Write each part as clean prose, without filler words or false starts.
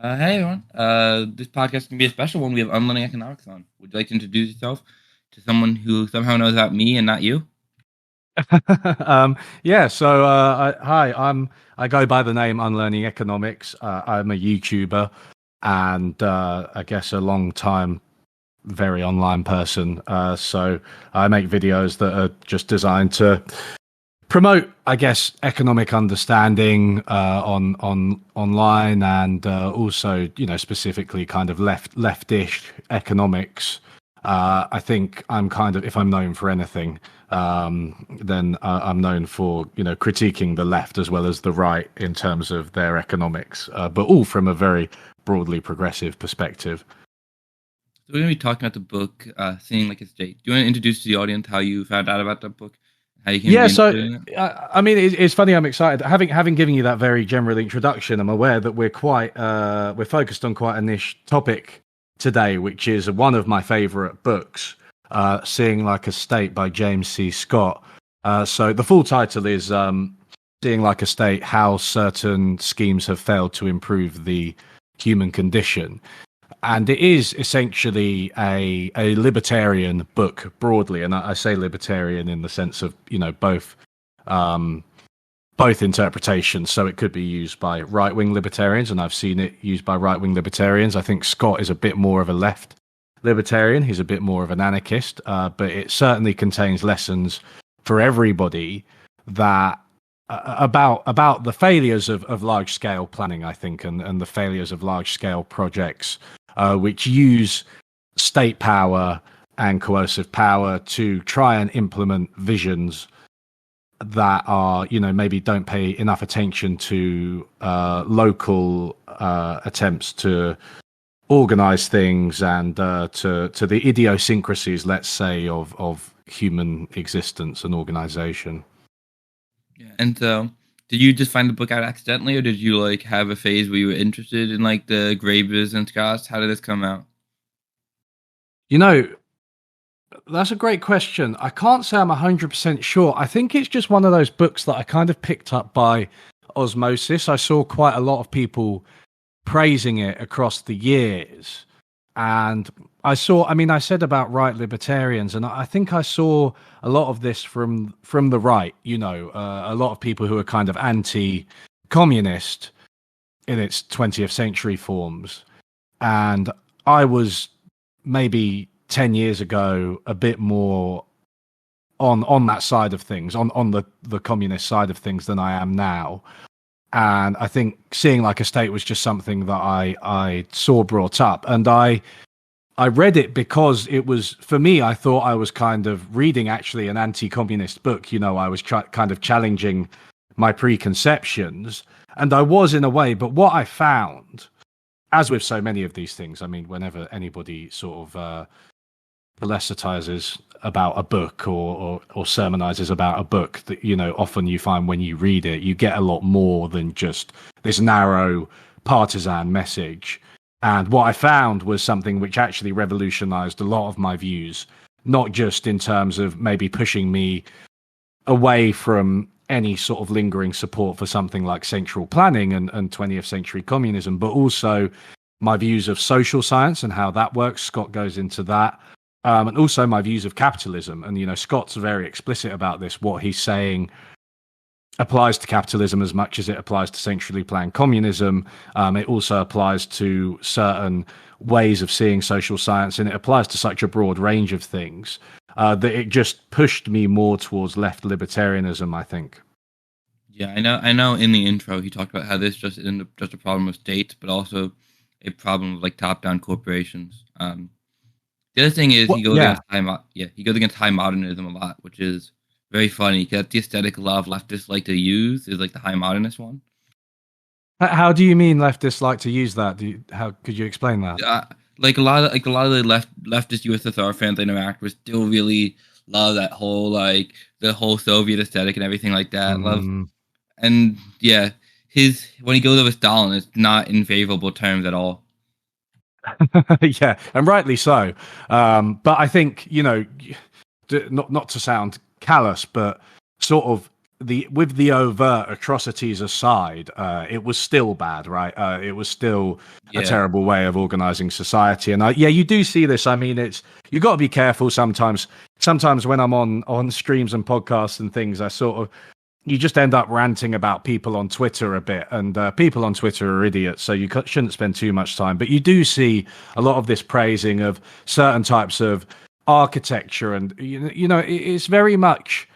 Hey everyone. This podcast can be a special one. We have Unlearning Economics on. Would you like to introduce yourself to someone who somehow knows about me and not you? Yeah, so hi, I go by the name Unlearning Economics. I'm a YouTuber and I guess a long time very online person. So I make videos that are just designed to promote, I guess, economic understanding on online and also, specifically kind of leftish economics. I think I'm kind of, if I'm known for anything, then I'm known for critiquing the left as well as the right in terms of their economics, but all from a very broadly progressive perspective. So we're going to be talking about the book, Seeing Like a State. Do you want to introduce to the audience how you found out about that book, how you came to Yeah, be so interested in it? I mean, it's funny. I'm excited. Having given you that very general introduction, I'm aware that we're focused on quite a niche topic today, which is one of my favorite books, "Seeing Like a State" by James C. Scott. So the full title is "Seeing Like a State: How Certain Schemes Have Failed to Improve the Human Condition." And it is essentially a libertarian book broadly, and I say libertarian in the sense of um, both interpretations. So it could be used by right wing libertarians, and I've seen it used by right wing libertarians. I think Scott is a bit more of a left libertarian; he's a bit more of an anarchist, but it certainly contains lessons for everybody that about the failures of large scale planning, I think, and the failures of large scale projects which use state power and coercive power to try and implement visions that are, maybe don't pay enough attention to local attempts to organize things and to the idiosyncrasies, let's say, of human existence and organization. Yeah. And so, did you just find the book out accidentally, or did you like have a phase where you were interested in like the Gravers and Scotts? How did this come out? You know, that's a great question. I can't say I'm 100% sure. I think it's just one of those books that I kind of picked up by osmosis. I saw quite a lot of people praising it across the years. And I said about right libertarians, and I think I saw a lot of this from the right, a lot of people who are kind of anti communist in its 20th century forms. And I was maybe 10 years ago a bit more on that side of things, on the communist side of things than I am now. And I think Seeing Like a State was just something that I saw brought up. And I read it because it was, for me, I thought I was kind of reading actually an anti-communist book. I was kind of challenging my preconceptions. And I was in a way, but what I found, as with so many of these things, I mean, whenever anybody sort of philosophizes about a book or sermonizes about a book, that often you find when you read it you get a lot more than just this narrow partisan message. And what I found was something which actually revolutionized a lot of my views, not just in terms of maybe pushing me away from any sort of lingering support for something like central planning and 20th century communism, but also my views of social science and how that works. Scott goes into that, and also my views of capitalism. And Scott's very explicit about this. What he's saying applies to capitalism as much as it applies to centrally planned communism. It also applies to certain ways of seeing social science, and it applies to such a broad range of things that it just pushed me more towards left libertarianism, I think. Yeah, I know. I know. In the intro, he talked about how this just isn't just a problem of states, but also a problem of like top-down corporations. The other thing is he What? goes Yeah. against he goes against high modernism a lot, which is very funny because the aesthetic a lot of leftists like to use is like the high modernist one. How do you mean leftists like to use that? How could you explain that? Like a lot of the leftist USSR fans I interact with still really love that whole like the whole Soviet aesthetic and everything like that. Love Mm. and yeah, his when he goes over Stalin, it's not in favorable terms at all. Yeah, and rightly so. But I think not to sound callous, but sort of with the overt atrocities aside, it was still bad, right? It was still a terrible way of organizing society. And you do see this. I mean, you got to be careful sometimes. Sometimes when I'm on streams and podcasts and things, you just end up ranting about people on Twitter a bit, and people on Twitter are idiots, so you shouldn't spend too much time. But you do see a lot of this praising of certain types of architecture, and it's very much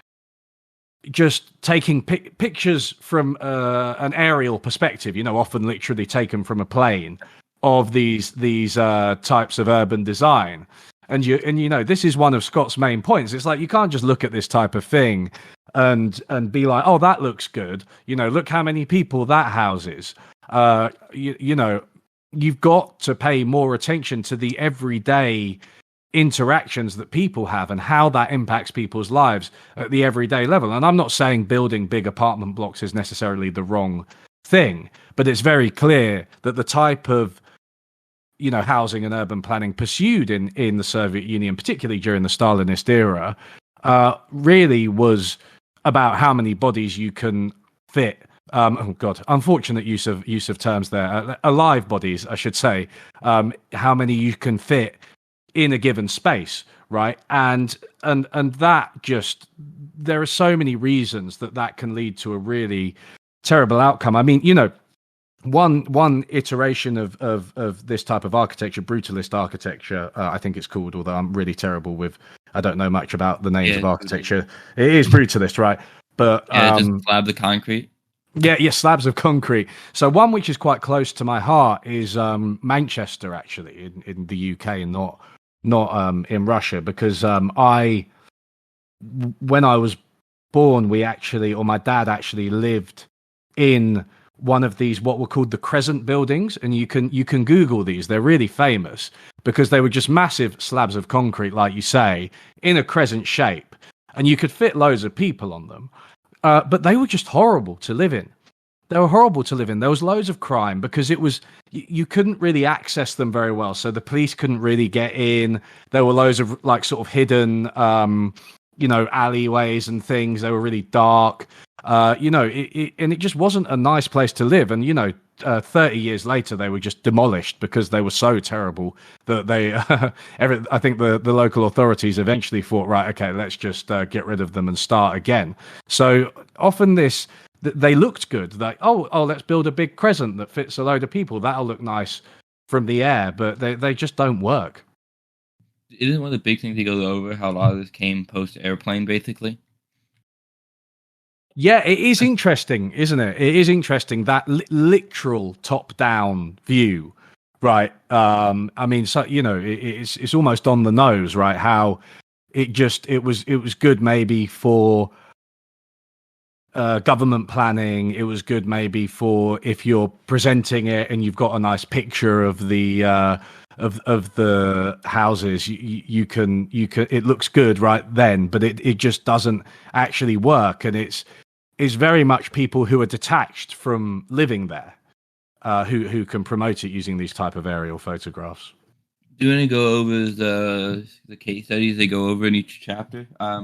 just taking pictures from an aerial perspective, often literally taken from a plane, of these types of urban design. And this is one of Scott's main points. It's like, you can't just look at this type of thing and be like, oh, that looks good. Look how many people that houses. You've got to pay more attention to the everyday interactions that people have and how that impacts people's lives at the everyday level. And I'm not saying building big apartment blocks is necessarily the wrong thing, but it's very clear that the type of housing and urban planning pursued in the Soviet Union, particularly during the Stalinist era, really was about how many bodies you can fit. Unfortunate use of terms there. Alive bodies, I should say. How many you can fit in a given space, right? And that just, there are so many reasons that can lead to a really terrible outcome. I mean, one iteration of this type of architecture, brutalist architecture, I think it's called, although I'm really terrible I don't know much about the names of architecture. It is brutalist, right? But just slabs of concrete. Yeah, slabs of concrete. So one which is quite close to my heart is Manchester, actually, in the UK, and not in Russia, because when I was born, my dad actually lived in one of these, what were called the Crescent buildings, and you can Google these. They're really famous because they were just massive slabs of concrete, like you say, in a crescent shape, and you could fit loads of people on them. But they were just horrible to live in. They were horrible to live in. There was loads of crime because you couldn't really access them very well. So the police couldn't really get in. There were loads of sort of hidden, alleyways and things. They were really dark. And it just wasn't a nice place to live. And 30 years later, they were just demolished because they were so terrible that they. I think the local authorities eventually thought, right, okay, let's just get rid of them and start again. So often they looked good. Like, oh, let's build a big crescent that fits a load of people. That'll look nice from the air, but they just don't work. Isn't one of the big things he goes over how a lot of this came post-airplane, basically? Yeah, it is interesting, isn't it? It is interesting, that literal top-down view, right? I mean, so it's almost on the nose, right? How it was good maybe for government planning. It was good maybe for if you're presenting it and you've got a nice picture of the of the houses. You can it looks good right then, but it just doesn't actually work, and it's very much people who are detached from living there who can promote it using these type of aerial photographs. Do you want to go over the case studies they go over in each chapter? Let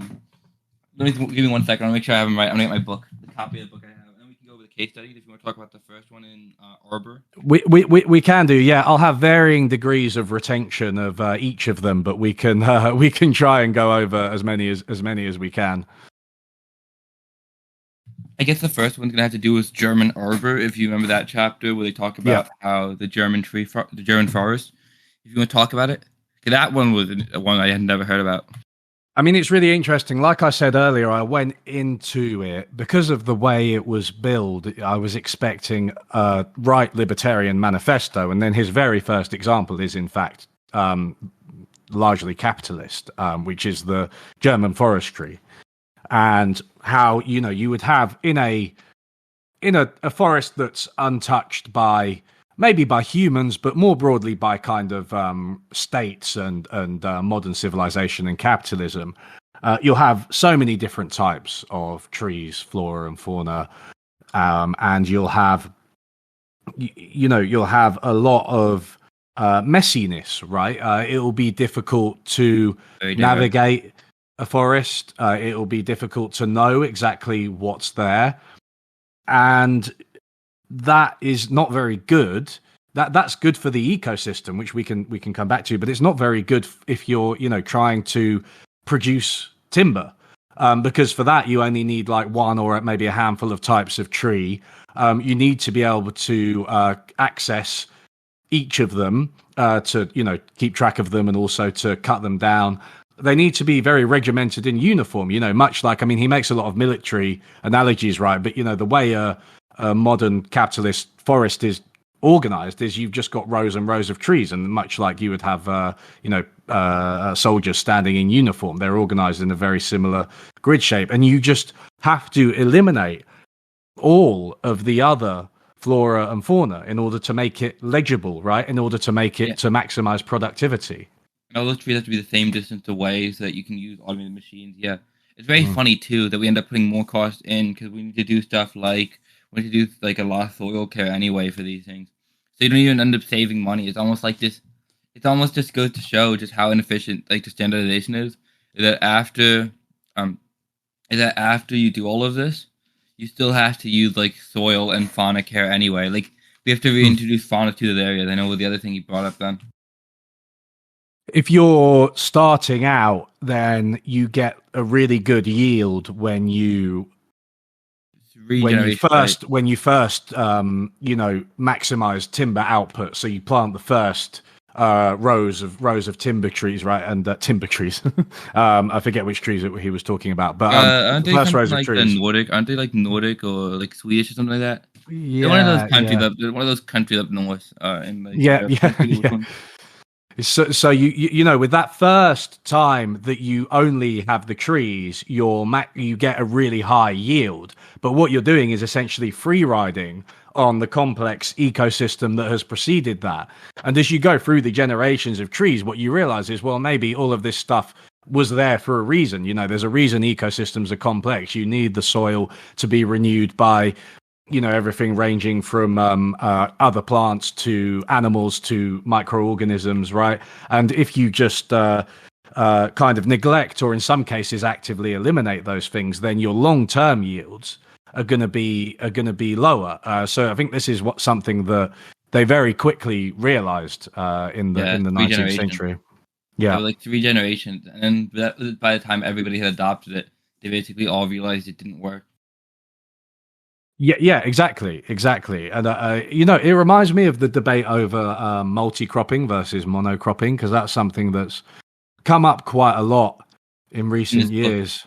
me give me 1 second. I'll make sure I have them right. I'm going to get my book, the copy of the book I have, and we can go over the case studies if you want to talk about the first one in Arbor. We can do, yeah. I'll have varying degrees of retention of each of them, but we can try and go over as many as we can. I guess the first one's going to have to do with German Arbor, if you remember that chapter where they talk about how the German forest. If you want to talk about it, that one was one I had never heard about. I mean, it's really interesting. Like I said earlier, I went into it because of the way it was billed. I was expecting a right libertarian manifesto, and then his very first example is, in fact, largely capitalist, which is the German forestry, and how you would have in a forest that's untouched by humans, but more broadly by kind of states and modern civilization and capitalism. You'll have so many different types of trees, flora and fauna, and you'll have a lot of messiness, right? It will be difficult to navigate. a forest. It'll be difficult to know exactly what's there, and that is not very good. That's good for the ecosystem, which we can come back to, but it's not very good if you're trying to produce timber, because for that you only need like one or maybe a handful of types of tree. You need to be able to access each of them, to keep track of them and also to cut them down. They need to be very regimented in uniform, much like, I mean, he makes a lot of military analogies, right? But the way a modern capitalist forest is organized is you've just got rows and rows of trees, and much like you would have soldiers standing in uniform, they're organized in a very similar grid shape, and you just have to eliminate all of the other flora and fauna in order to make it legible, right? In order to make it to maximize productivity. And all those trees have to be the same distance away so that you can use automated machines. Yeah. It's very funny too that we end up putting more cost in because we need to do stuff like we need to do like a lot of soil care anyway for these things. So you don't even end up saving money. It's almost like this. It almost just goes to show just how inefficient like the standardization is. That after you do all of this, you still have to use like soil and fauna care anyway. Like we have to reintroduce fauna to the area. I know with the other thing you brought up then. If you're starting out, then you get a really good yield when you first maximize timber output. So you plant the first rows of timber trees, right? And timber trees. I forget which trees he was talking about, but aren't the they first rows like of trees. Nordic? Aren't they like Nordic or like Swedish or something like that? Yeah, they're one of those countries up. They're one of those countries up north. In like, yeah. So you with that first time that you only have the trees, you get a really high yield. But what you're doing is essentially free riding on the complex ecosystem that has preceded that. And as you go through the generations of trees, what you realize is, well, maybe all of this stuff was there for a reason. There's a reason ecosystems are complex. You need the soil to be renewed by everything ranging from other plants to animals to microorganisms, right? And if you just kind of neglect, or in some cases actively eliminate those things, then your long-term yields are going to be lower. So I think this is something that they very quickly realized in the 19th century. Yeah, so like 3 generations, and then by the time everybody had adopted it, they basically all realized it didn't work. Yeah, exactly. And it reminds me of the debate over multi-cropping versus monocropping, because that's something that's come up quite a lot in recent years.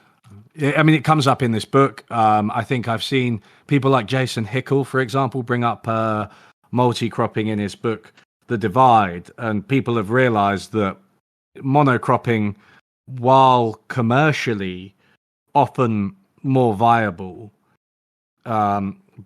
I mean, it comes up in this book. I think I've seen people like Jason Hickel, for example, bring up multi-cropping in his book, The Divide, and people have realized that monocropping, while commercially often more viable,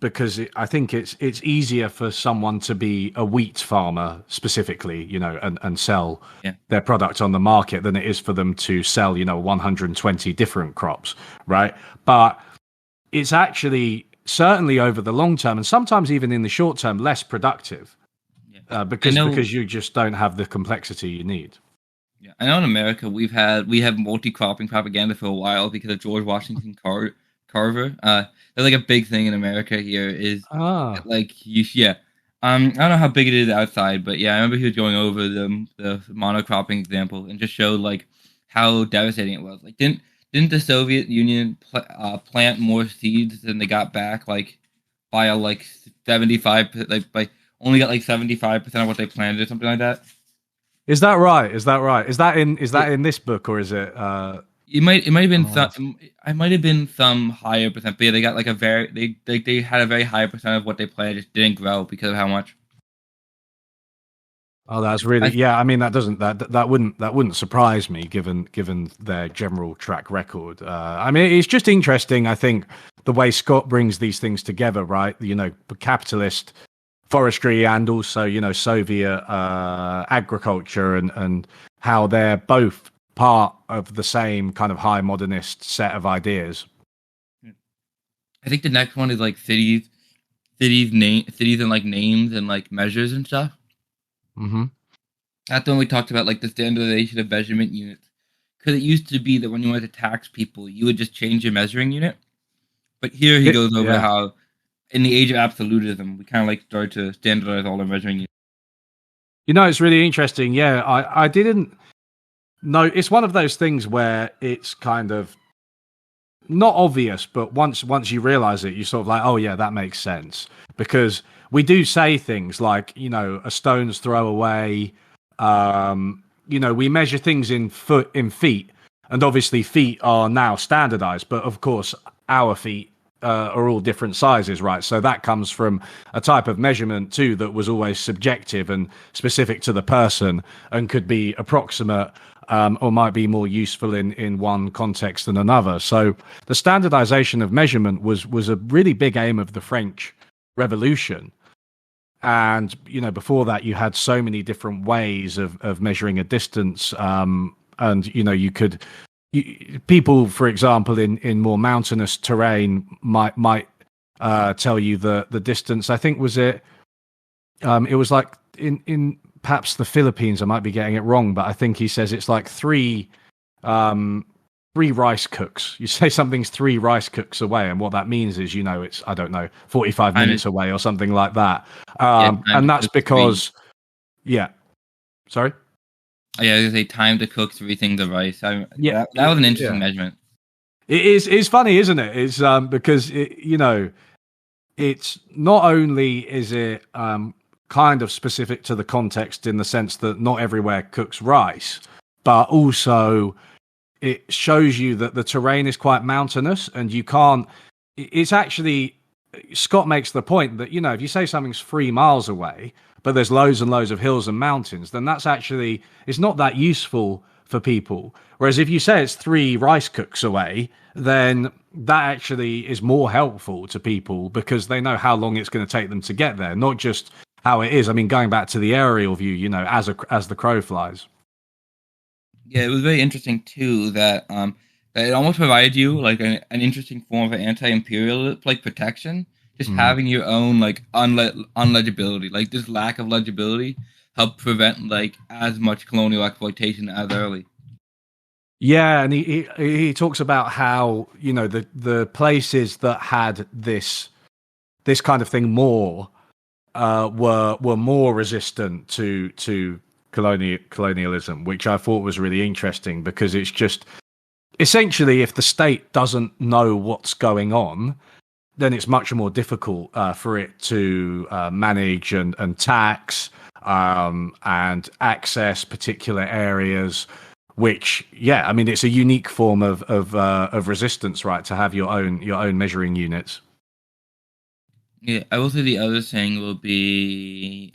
because I think it's easier for someone to be a wheat farmer specifically, and sell their product on the market than it is for them to sell, 120 different crops, right? But it's actually certainly over the long term, and sometimes even in the short term, less productive, because you just don't have the complexity you need. Yeah, I know in America we have multi-cropping propaganda for a while because of George Washington Carver. That's like a big thing in America here is like I don't know how big it is outside, but yeah, I remember he was going over the monocropping example and just showed like how devastating it was. Like didn't the Soviet Union plant more seeds than they got back, like by a like 75, like by only got like 75% of what they planted or something like that? Is that right? Is that in this book, or is it It might have been some. I might have been some higher percent, but yeah, they got like they had a very high percent of what they planted just didn't grow because of how much. Oh, that's really I mean, that wouldn't surprise me given their general track record. I mean, it's just interesting. I think the way Scott brings these things together, right? Capitalist forestry and also Soviet agriculture and how they're both part of the same kind of high modernist set of ideas. I think the next one is like cities and like names and like measures and stuff. Mm-hmm. That's when we talked about like the standardization of measurement units, because it used to be that when you wanted to tax people, you would just change your measuring unit. But here he goes over how, in the age of absolutism, we kind of like start to standardize all our measuring units. It's really interesting. Yeah, I didn't know. It's one of those things where it's kind of not obvious, but once you realize it, you're sort of like, oh yeah, that makes sense. Because we do say things like, a stone's throw away. We measure things in feet, and obviously feet are now standardized, but of course our feet are all different sizes, right? So that comes from a type of measurement too that was always subjective and specific to the person and could be approximate, or might be more useful in one context than another. So the standardization of measurement was a really big aim of the French Revolution. And, before that, you had so many different ways of measuring a distance. And, you could... people, for example, in more mountainous terrain might tell you the distance. I think it was like in perhaps the Philippines. I might be getting it wrong, but I think he says it's like three rice cooks. You say something's 3 rice cooks away, and what that means is it's, I don't know, 45 minutes away or something like that. And that's because sorry. Yeah, I was gonna say time to cook 3 things of rice. That was an interesting measurement. It's funny, isn't it? It's because it's not only is it kind of specific to the context in the sense that not everywhere cooks rice, but also it shows you that the terrain is quite mountainous, and you can't. It's actually, Scott makes the point that if you say something's 3 miles away, but there's loads and loads of hills and mountains, then it's not that useful for people. Whereas if you say it's 3 rice cooks away, then that actually is more helpful to people because they know how long it's going to take them to get there, not just how it is. I mean, going back to the aerial view, as the crow flies. Yeah, it was very interesting too that that it almost provided you like an interesting form of anti-imperial protection. Just having your own unlegibility, this lack of legibility, helped prevent as much colonial exploitation as early. Yeah, and he talks about how the places that had this kind of thing more were more resistant to colonialism, which I thought was really interesting because it's just essentially if the state doesn't know what's going on, then it's much more difficult for it to manage and tax and access particular areas. Which, I mean, it's a unique form of resistance, right? To have your own measuring units. Yeah, I will say the other thing will be,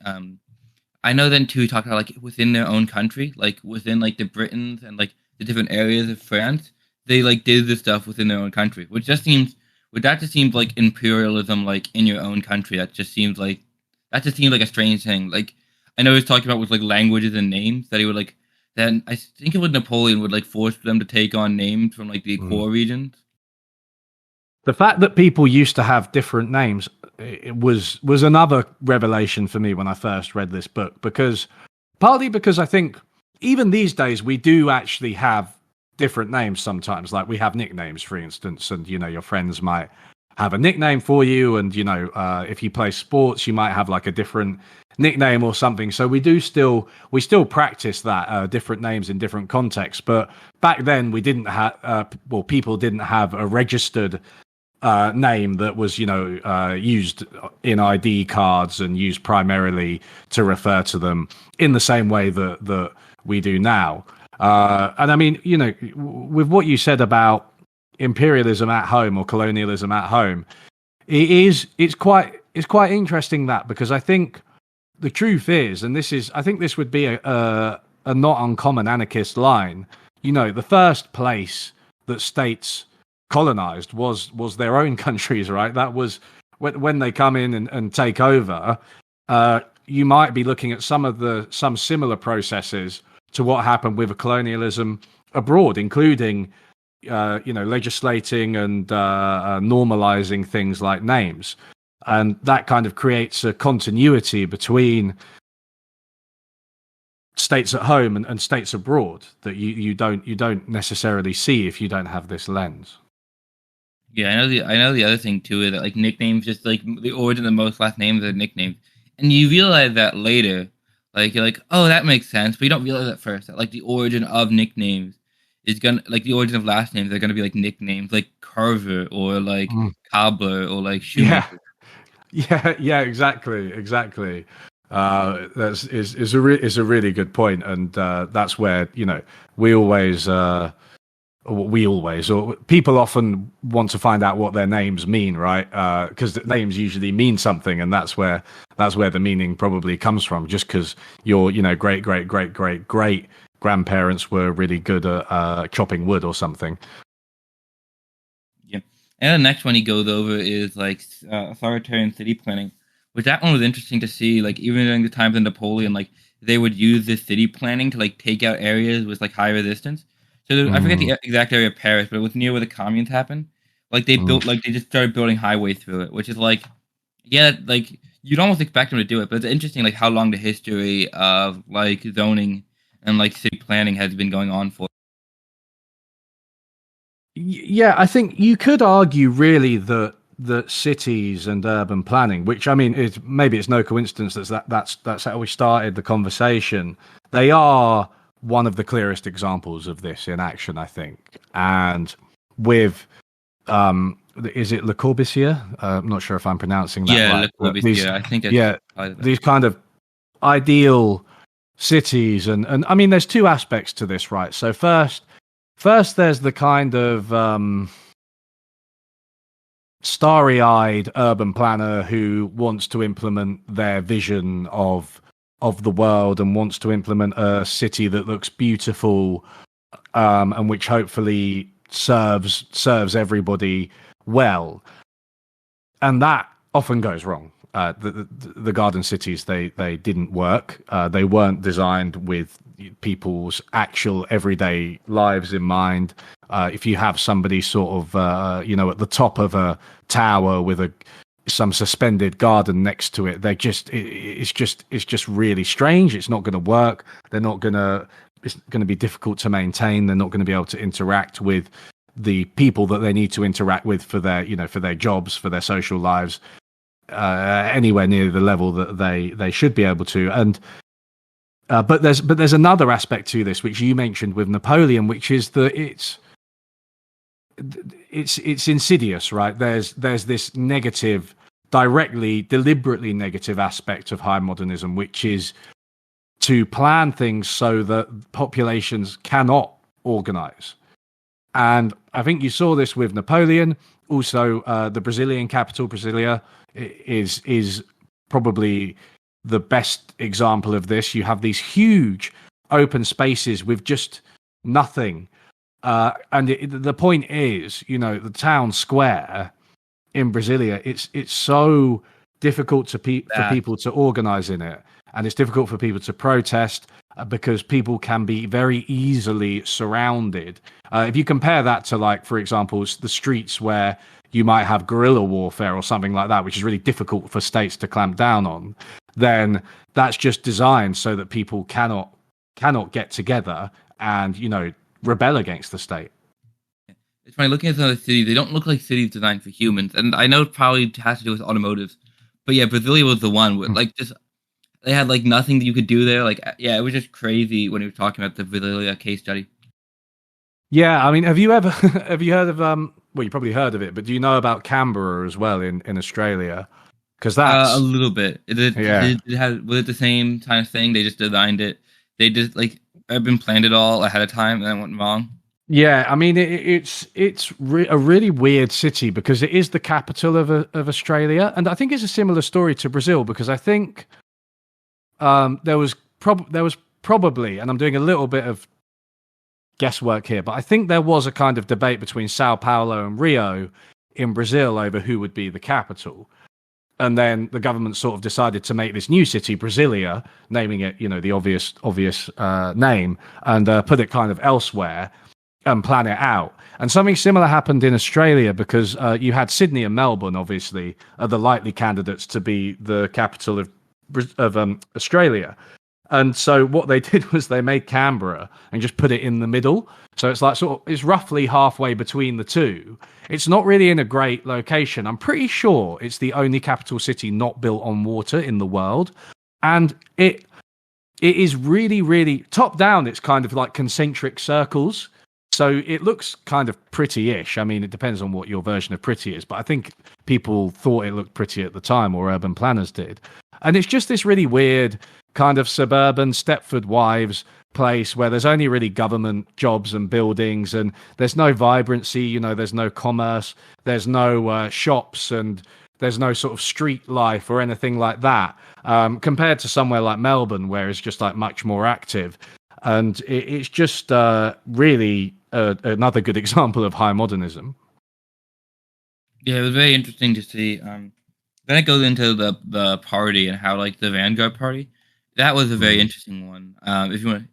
I know then too. Talk about within their own country, within the Britons and the different areas of France, they did this stuff within their own country, which just seems. That just seems like imperialism, in your own country. That just seems like a strange thing. I know he was talking about with languages and names that he would Then I think it was Napoleon would force them to take on names from the core regions. The fact that people used to have different names was another revelation for me when I first read this book, partly because I think even these days we do actually have different names sometimes. We have nicknames, for instance, and your friends might have a nickname for you, and if you play sports, you might have a different nickname or something. So we still practice that, different names in different contexts. But back then we didn't have people didn't have a registered name that was used in ID cards and used primarily to refer to them in the same way that we do now. And I mean, with what you said about imperialism at home or colonialism at home, it's quite interesting that, because I think the truth is, and I think this would be a not uncommon anarchist line, the first place that states colonized was their own countries, right? That was when they come in and take over. You might be looking at some similar processes to what happened with colonialism abroad, including legislating and normalizing things like names. And that kind of creates a continuity between states at home and states abroad that you don't necessarily see if you don't have this lens. Yeah, I know the other thing too is that like nicknames, just like the origin of most last names are nicknames, and you realize that later. Like you're like, oh, that makes sense, but you don't realize at first that like the origin of nicknames is gonna like the origin of last names are gonna be like nicknames like Carver or like Cobbler or like Shoemaker. Yeah, exactly. That's is a really good point, and that's where we always or people often want to find out what their names mean, right? Because the names usually mean something, and that's where the meaning probably comes from. Just because your great grandparents were really good at chopping wood or something. Yeah, and the next one he goes over is like authoritarian city planning, which that one was interesting to see. Like even during the times of Napoleon, like they would use this city planning to like take out areas with like high resistance. So I forget the exact area of Paris, but it was near where the communes happened. Like they built, like they just started building highways through it, which is like, yeah, like you'd almost expect them to do it, but it's interesting like how long the history of like zoning and like city planning has been going on for. Yeah, I think you could argue really that cities and urban planning, which I mean, maybe it's no coincidence that's how we started the conversation. They are one of the clearest examples of this in action, I think. And with is it Le Corbusier? I'm not sure if I'm pronouncing that right. Le Corbusier. I think these kind of ideal cities, and I mean, there's two aspects to this, right? So first there's the kind of starry-eyed urban planner who wants to implement their vision of the world and wants to implement a city that looks beautiful, and which hopefully serves everybody well. And that often goes wrong. The garden cities, they didn't work. They weren't designed with people's actual everyday lives in mind. If you have somebody sort of at the top of a tower with some suspended garden next to it, it's just really strange. It's not going to work. It's going to be difficult to maintain. They're not going to be able to interact with the people that they need to interact with for their jobs, for their social lives, anywhere near the level that they should be able to. And but there's another aspect to this which you mentioned with Napoleon, which is that it's insidious, right? There's this negative, deliberately negative aspect of high modernism, which is to plan things so that populations cannot organize. And I think you saw this with Napoleon. Also, the Brazilian capital, Brasilia, is probably the best example of this. You have these huge open spaces with just nothing. And the point is, the town square in Brasilia, it's so difficult for people to organize in it. And it's difficult for people to protest because people can be very easily surrounded. If you compare that to, like, for example, the streets where you might have guerrilla warfare or something like that, which is really difficult for states to clamp down on, then that's just designed so that people cannot get together and, rebel against the state. It's funny, looking at some of the cities, they don't look like cities designed for humans. And I know it probably has to do with automotives. But yeah, Brasilia was the one where, like, just they had like nothing that you could do there. Like, yeah, it was just crazy when he was talking about the Brasilia case study. Yeah, I mean, have you heard of well, you probably heard of it, but do you know about Canberra as well in Australia? Because that's a little bit. Was it the same kind of thing? They just designed it. They just like urban planned it all ahead of time, and then went wrong. Yeah, I mean, it's a really weird city because it is the capital of Australia, and I think it's a similar story to Brazil because I think there was probably, and I'm doing a little bit of guesswork here, but I think there was a kind of debate between Sao Paulo and Rio in Brazil over who would be the capital. And then the government sort of decided to make this new city, Brasilia, naming it, the obvious name, and put it kind of elsewhere and plan it out. And something similar happened in Australia because you had Sydney and Melbourne, obviously, are the likely candidates to be the capital of Australia. And so what they did was they made Canberra and just put it in the middle. So it's like it's roughly halfway between the two. It's not really in a great location. I'm pretty sure it's the only capital city not built on water in the world. And it is really, really top down. It's kind of like concentric circles. So it looks kind of pretty-ish. I mean, it depends on what your version of pretty is, but I think people thought it looked pretty at the time, or urban planners did. And it's just this really weird kind of suburban Stepford Wives place where there's only really government jobs and buildings, and there's no vibrancy, you know, there's no commerce, there's no shops, and there's no sort of street life or anything like that, compared to somewhere like Melbourne, where it's just like much more active. And it's just really another good example of high modernism. Yeah, it was very interesting to see. Then it goes into the party and how like the Vanguard Party. That was a very interesting one.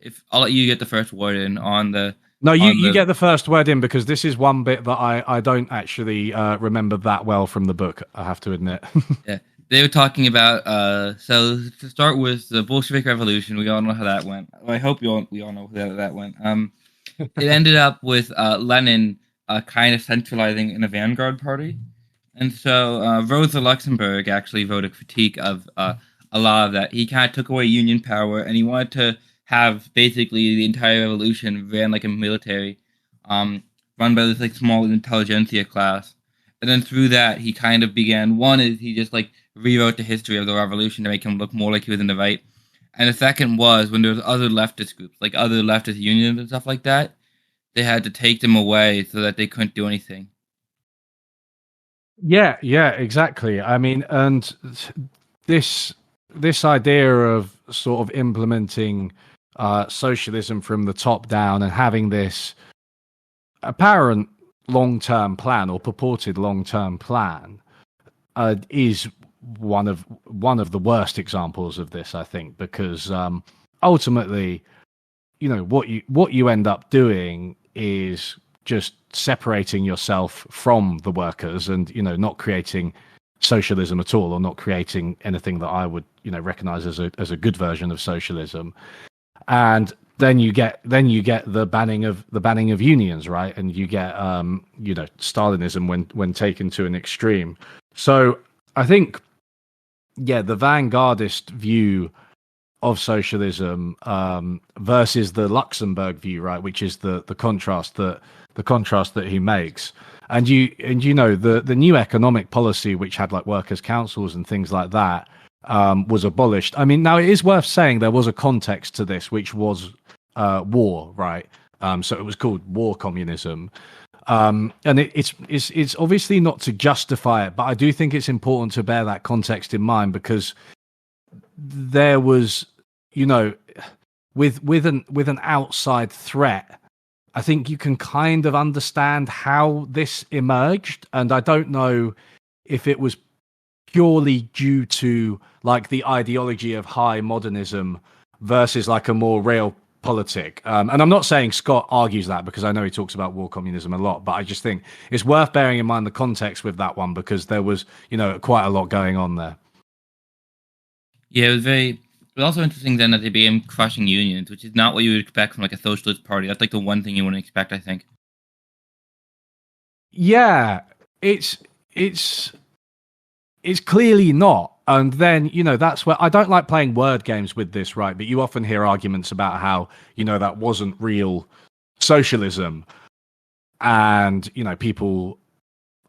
If I'll let you get the first word in on the. No, you get the first word in, because this is one bit that I don't actually remember that well from the book, I have to admit. Yeah, they were talking about. So to start with the Bolshevik Revolution, we all know how that went. I hope we all know how that went. It ended up with Lenin kind of centralizing in a vanguard party, and so Rosa Luxemburg actually wrote a critique of a lot of that. He kind of took away union power, and he wanted to have basically the entire revolution ran like a military, run by this like small intelligentsia class. And then through that, he kind of began. One is he just like rewrote the history of the revolution to make him look more like he was in the right. And the second was when there was other leftist groups, like other leftist unions and stuff like that, they had to take them away so that they couldn't do anything. Yeah, exactly. I mean, and this idea of sort of implementing socialism from the top down and having this apparent long-term plan or purported long-term plan is one of the worst examples of this, I think, because ultimately, you know, what you end up doing is just separating yourself from the workers and, you know, not creating socialism at all, or not creating anything that I would, you know, recognize as a good version of socialism. And then you get the banning of unions, right? And you get you know, Stalinism when taken to an extreme. So I think, yeah, the vanguardist view of socialism versus the Luxemburg view, right, which is the contrast that he makes. And you know, the new economic policy, which had like workers' councils and things like that, was abolished. I mean, now it is worth saying there was a context to this, which was war, right? So it was called war communism. And it's obviously not to justify it, but I do think it's important to bear that context in mind, because there was, you know, with an outside threat, I think you can kind of understand how this emerged. And I don't know if it was purely due to like the ideology of high modernism versus like a more real politic. And I'm not saying Scott argues that, because I know he talks about war communism a lot, but I just think it's worth bearing in mind the context with that one, because there was, you know, quite a lot going on there. Yeah, it was also interesting then that they began crushing unions, which is not what you would expect from like a socialist party. That's like the one thing you wouldn't expect, I think. Yeah, it's clearly not. And then, you know, that's where I don't like playing word games with this, right? But you often hear arguments about how, you know, that wasn't real socialism. And, you know, people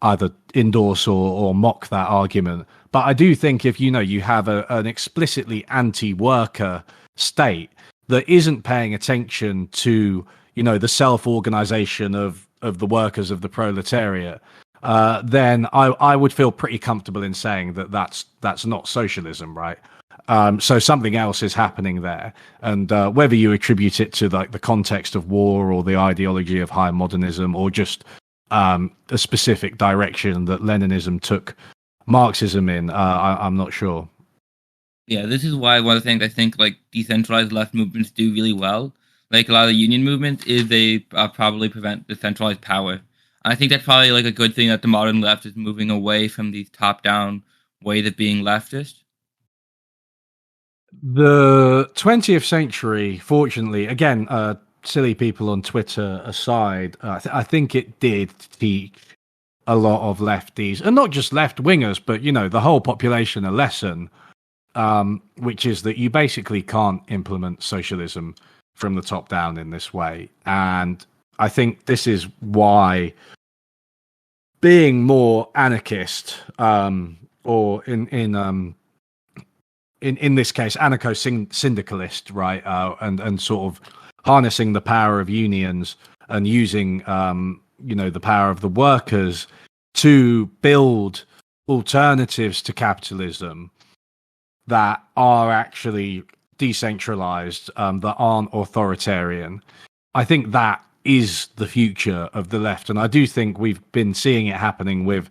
either endorse or mock that argument. But I do think if, you know, you have an explicitly anti-worker state that isn't paying attention to, you know, the self-organization of the workers of the proletariat, then I would feel pretty comfortable in saying that that's not socialism, right? So something else is happening there, and whether you attribute it to like the context of war or the ideology of high modernism, or just a specific direction that Leninism took Marxism in, I'm not sure. Yeah, this is why one of the things I think like decentralized left movements do really well, like a lot of the union movements, is they probably prevent the centralized power. I think that's probably like a good thing that the modern left is moving away from these top-down ways of being leftist. The 20th century, fortunately, again, silly people on Twitter aside, I think it did teach a lot of lefties, and not just left wingers, but the whole population a lesson, which is that you basically can't implement socialism from the top down in this way. And I think this is why being more anarchist, or in this case, anarcho-syndicalist, right, and sort of harnessing the power of unions and using, the power of the workers to build alternatives to capitalism that are actually decentralized, that aren't authoritarian. I think that is the future of the left. And I do think we've been seeing it happening with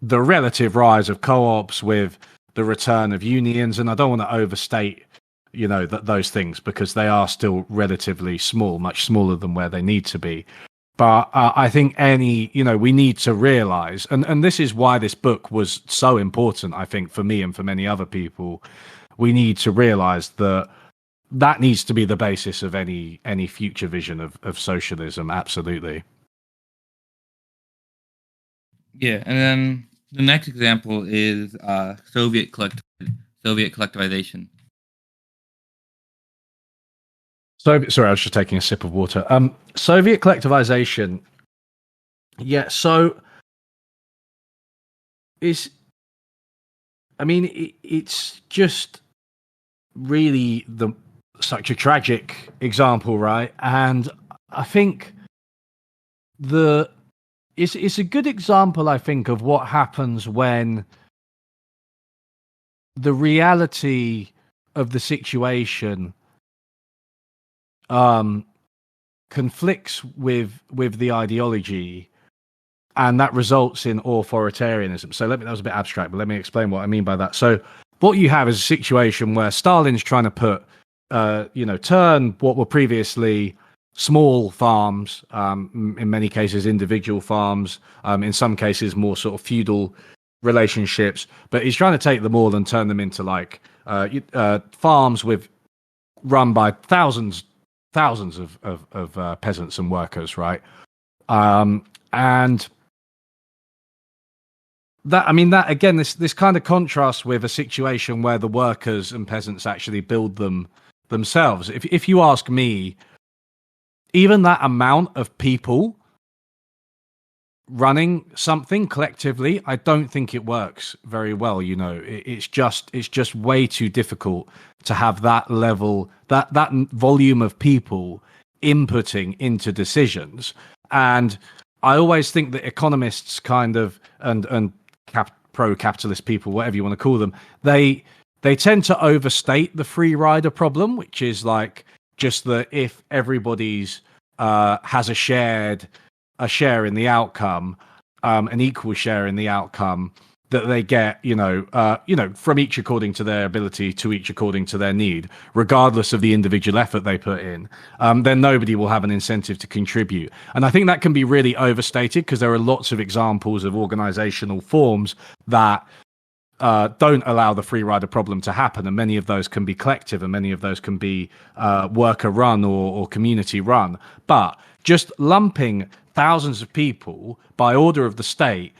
the relative rise of co-ops, with the return of unions. And I don't want to overstate, those things, because they are still relatively small, much smaller than where they need to be. But I think we need to realize, and this is why this book was so important, I think, for me and for many other people, we need to realize that needs to be the basis of any future vision of socialism. Absolutely. Yeah, and then the next example is Soviet collectivization. Sorry, I was just taking a sip of water. Soviet collectivization. Yeah, so it's just really such a tragic example, right? And I think it's a good example, I think, of what happens when the reality of the situation conflicts with the ideology, and that results in authoritarianism. So that was a bit abstract, but let me explain what I mean by that. So what you have is a situation where Stalin's trying to put, turn what were previously small farms, in many cases individual farms, in some cases more sort of feudal relationships, but he's trying to take them all and turn them into farms run by thousands of peasants and workers, right? And that again, this kind of contrasts with a situation where the workers and peasants actually build them themselves. If you ask me, even that amount of people running something collectively, I don't think it works very well. It's just way too difficult to have that level, that volume of people inputting into decisions. And I always think that economists kind of and pro-capitalist people, whatever you want to call them, they tend to overstate the free rider problem, which is like just that if everybody's has a share in the outcome, an equal share in the outcome, that they get, from each according to their ability to each according to their need, regardless of the individual effort they put in, then nobody will have an incentive to contribute. And I think that can be really overstated, because there are lots of examples of organizational forms that don't allow the free rider problem to happen, and many of those can be collective, and many of those can be worker run or community run. But just lumping thousands of people by order of the state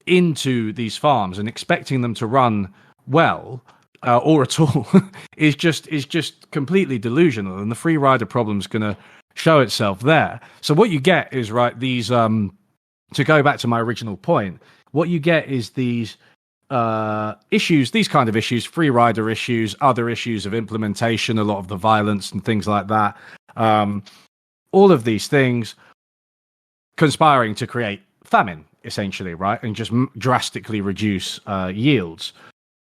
into these farms and expecting them to run well or at all is just completely delusional, and the free rider problem is going to show itself there. So what you get is, right, these to go back to my original point, what you get is these issues, these kind of issues, free rider issues, other issues of implementation, a lot of the violence and things like that, all of these things conspiring to create famine, essentially, right? And just drastically reduce yields,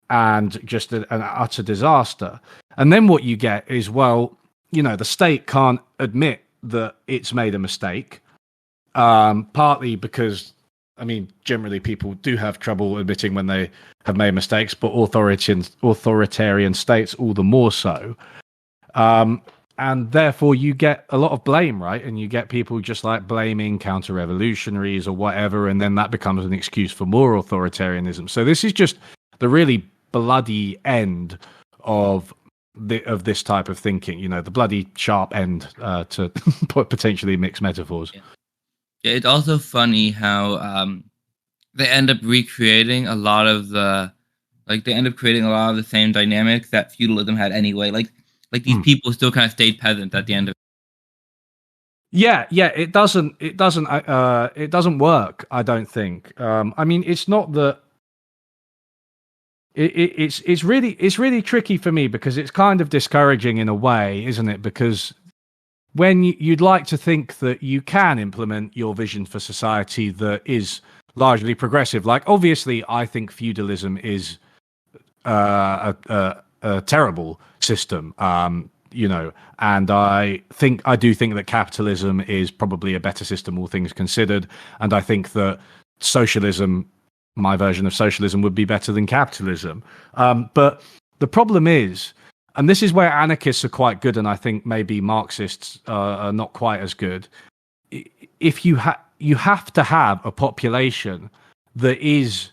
and just an utter disaster. And then what you get is, well, the state can't admit that it's made a mistake, partly because, generally people do have trouble admitting when they have made mistakes, but authoritarian states all the more so. And therefore you get a lot of blame, right? And you get people just like blaming counter-revolutionaries or whatever, and then that becomes an excuse for more authoritarianism. So this is just the really bloody end of of this type of thinking. The bloody sharp end, to potentially mix metaphors. Yeah, it's also funny how they end up recreating a lot of the they end up creating a lot of the same dynamics that feudalism had anyway. Like these people still kind of stayed peasant at the end of. Yeah, it doesn't work, I don't think. I mean, it's not that it's really tricky for me, because it's kind of discouraging in a way, isn't it? Because when you'd like to think that you can implement your vision for society that is largely progressive, like obviously I think feudalism is a terrible system, and I do think that capitalism is probably a better system, all things considered, and I think that socialism, my version of socialism, would be better than capitalism. But the problem is, and this is where anarchists are quite good, and I think maybe Marxists are not quite as good. If you have to have a population that is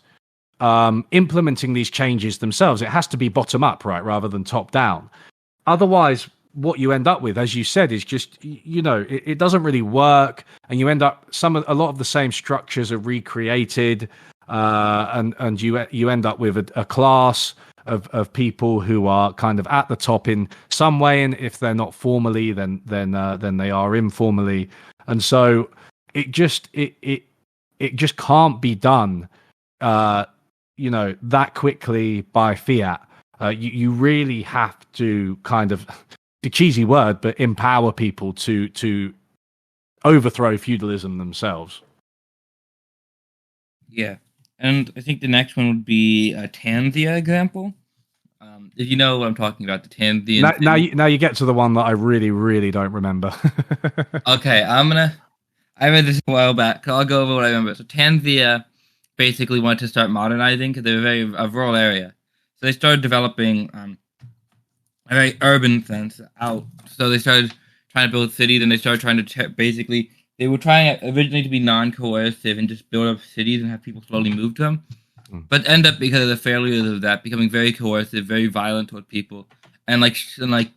implementing these changes themselves. It has to be bottom up, right, rather than top down. Otherwise, what you end up with, as you said, is just it doesn't really work, and you end up a lot of the same structures are recreated, and you end up with a class of people who are kind of at the top in some way, and if they're not formally, then they are informally, and so it just can't be done that quickly by fiat. You really have to kind of, the cheesy word, but empower people to overthrow feudalism themselves. Yeah, and I think the next one would be a Tanzia example. If you know what I'm talking about, the Tanzian. Now you get to the one that I really, really don't remember. Okay, I read this a while back. I'll go over what I remember. So Tanzia basically wanted to start modernizing because they were a rural area. So they started developing a very urban sense out. So they started trying to build cities, and they started trying to basically, they were trying originally to be non-coercive and just build up cities and have people slowly move to them. But end up, because of the failures of that, becoming very coercive, very violent toward people, and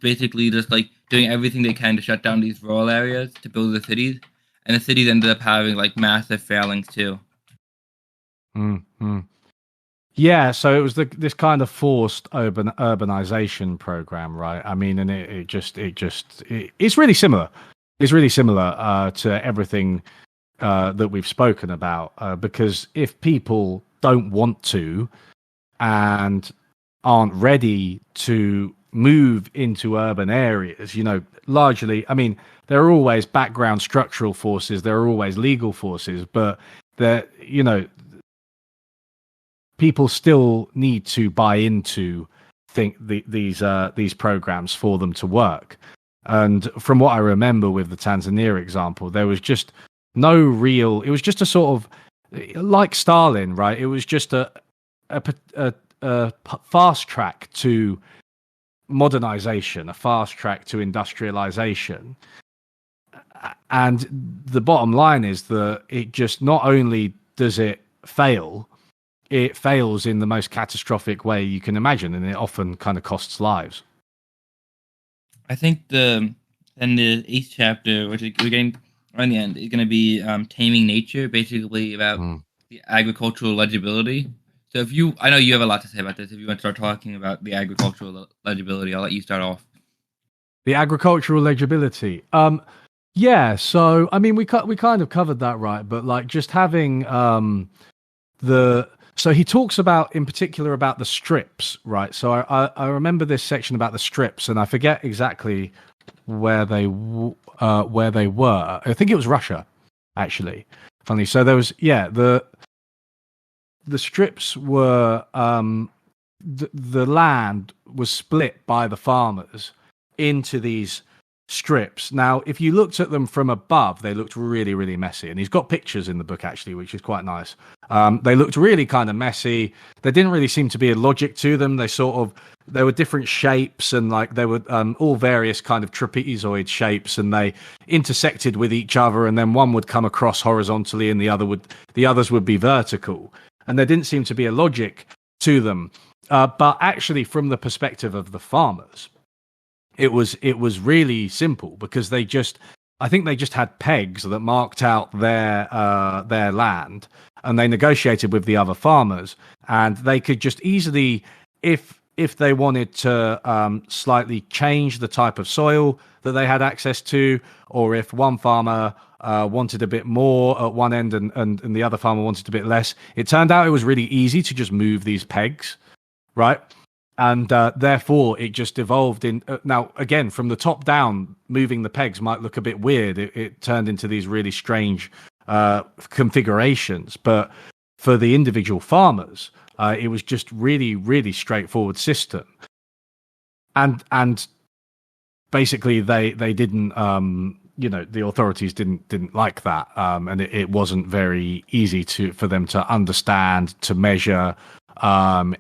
basically just doing everything they can to shut down these rural areas to build the cities. And the cities ended up having massive failings too. Mm-hmm. Yeah, so it was this kind of forced urbanization program, right? I mean, and it's really similar. It's really similar to everything that we've spoken about, because if people don't want to and aren't ready to move into urban areas, largely, I mean, there are always background structural forces, there are always legal forces, but people still need to buy into these programs for them to work. And from what I remember with the Tanzania example, there was just no real, it was just a sort of, like Stalin, right? It was just a fast track to modernization, a fast track to industrialization. And the bottom line is that it just, not only does it fail, it fails in the most catastrophic way you can imagine, and it often kind of costs lives. I think the 8th chapter, which we're getting around the end, is going to be Taming Nature, basically about the agricultural legibility. So I know you have a lot to say about this. If you want to start talking about the agricultural legibility, I'll let you start off. The agricultural legibility. Yeah, so I mean, we kind of covered that, right? But just having so he talks about, in particular, about the strips, right? So I remember this section about the strips, and I forget exactly where they were. I think it was Russia, actually. Funny. So there was, the strips were the land was split by the farmers into these strips. Now, if you looked at them from above, they looked really, really messy. And he's got pictures in the book, actually, which is quite nice. They looked really kind of messy. There didn't really seem to be a logic to them. There were different shapes, and they were all various kind of trapezoid shapes, and they intersected with each other, and then one would come across horizontally and the others would be vertical. And there didn't seem to be a logic to them. But actually, from the perspective of the farmers, it was really simple because I think they just had pegs that marked out their land, and they negotiated with the other farmers, and they could just easily, if they wanted to slightly change the type of soil that they had access to, or if one farmer wanted a bit more at one end and the other farmer wanted a bit less, it turned out it was really easy to just move these pegs, right? And therefore, it just evolved in. Now, again, from the top down, moving the pegs might look a bit weird. It turned into these really strange configurations. But for the individual farmers, it was just really, really straightforward system. And basically, they didn't. The authorities didn't like that, and it wasn't very easy for them to understand, to measure.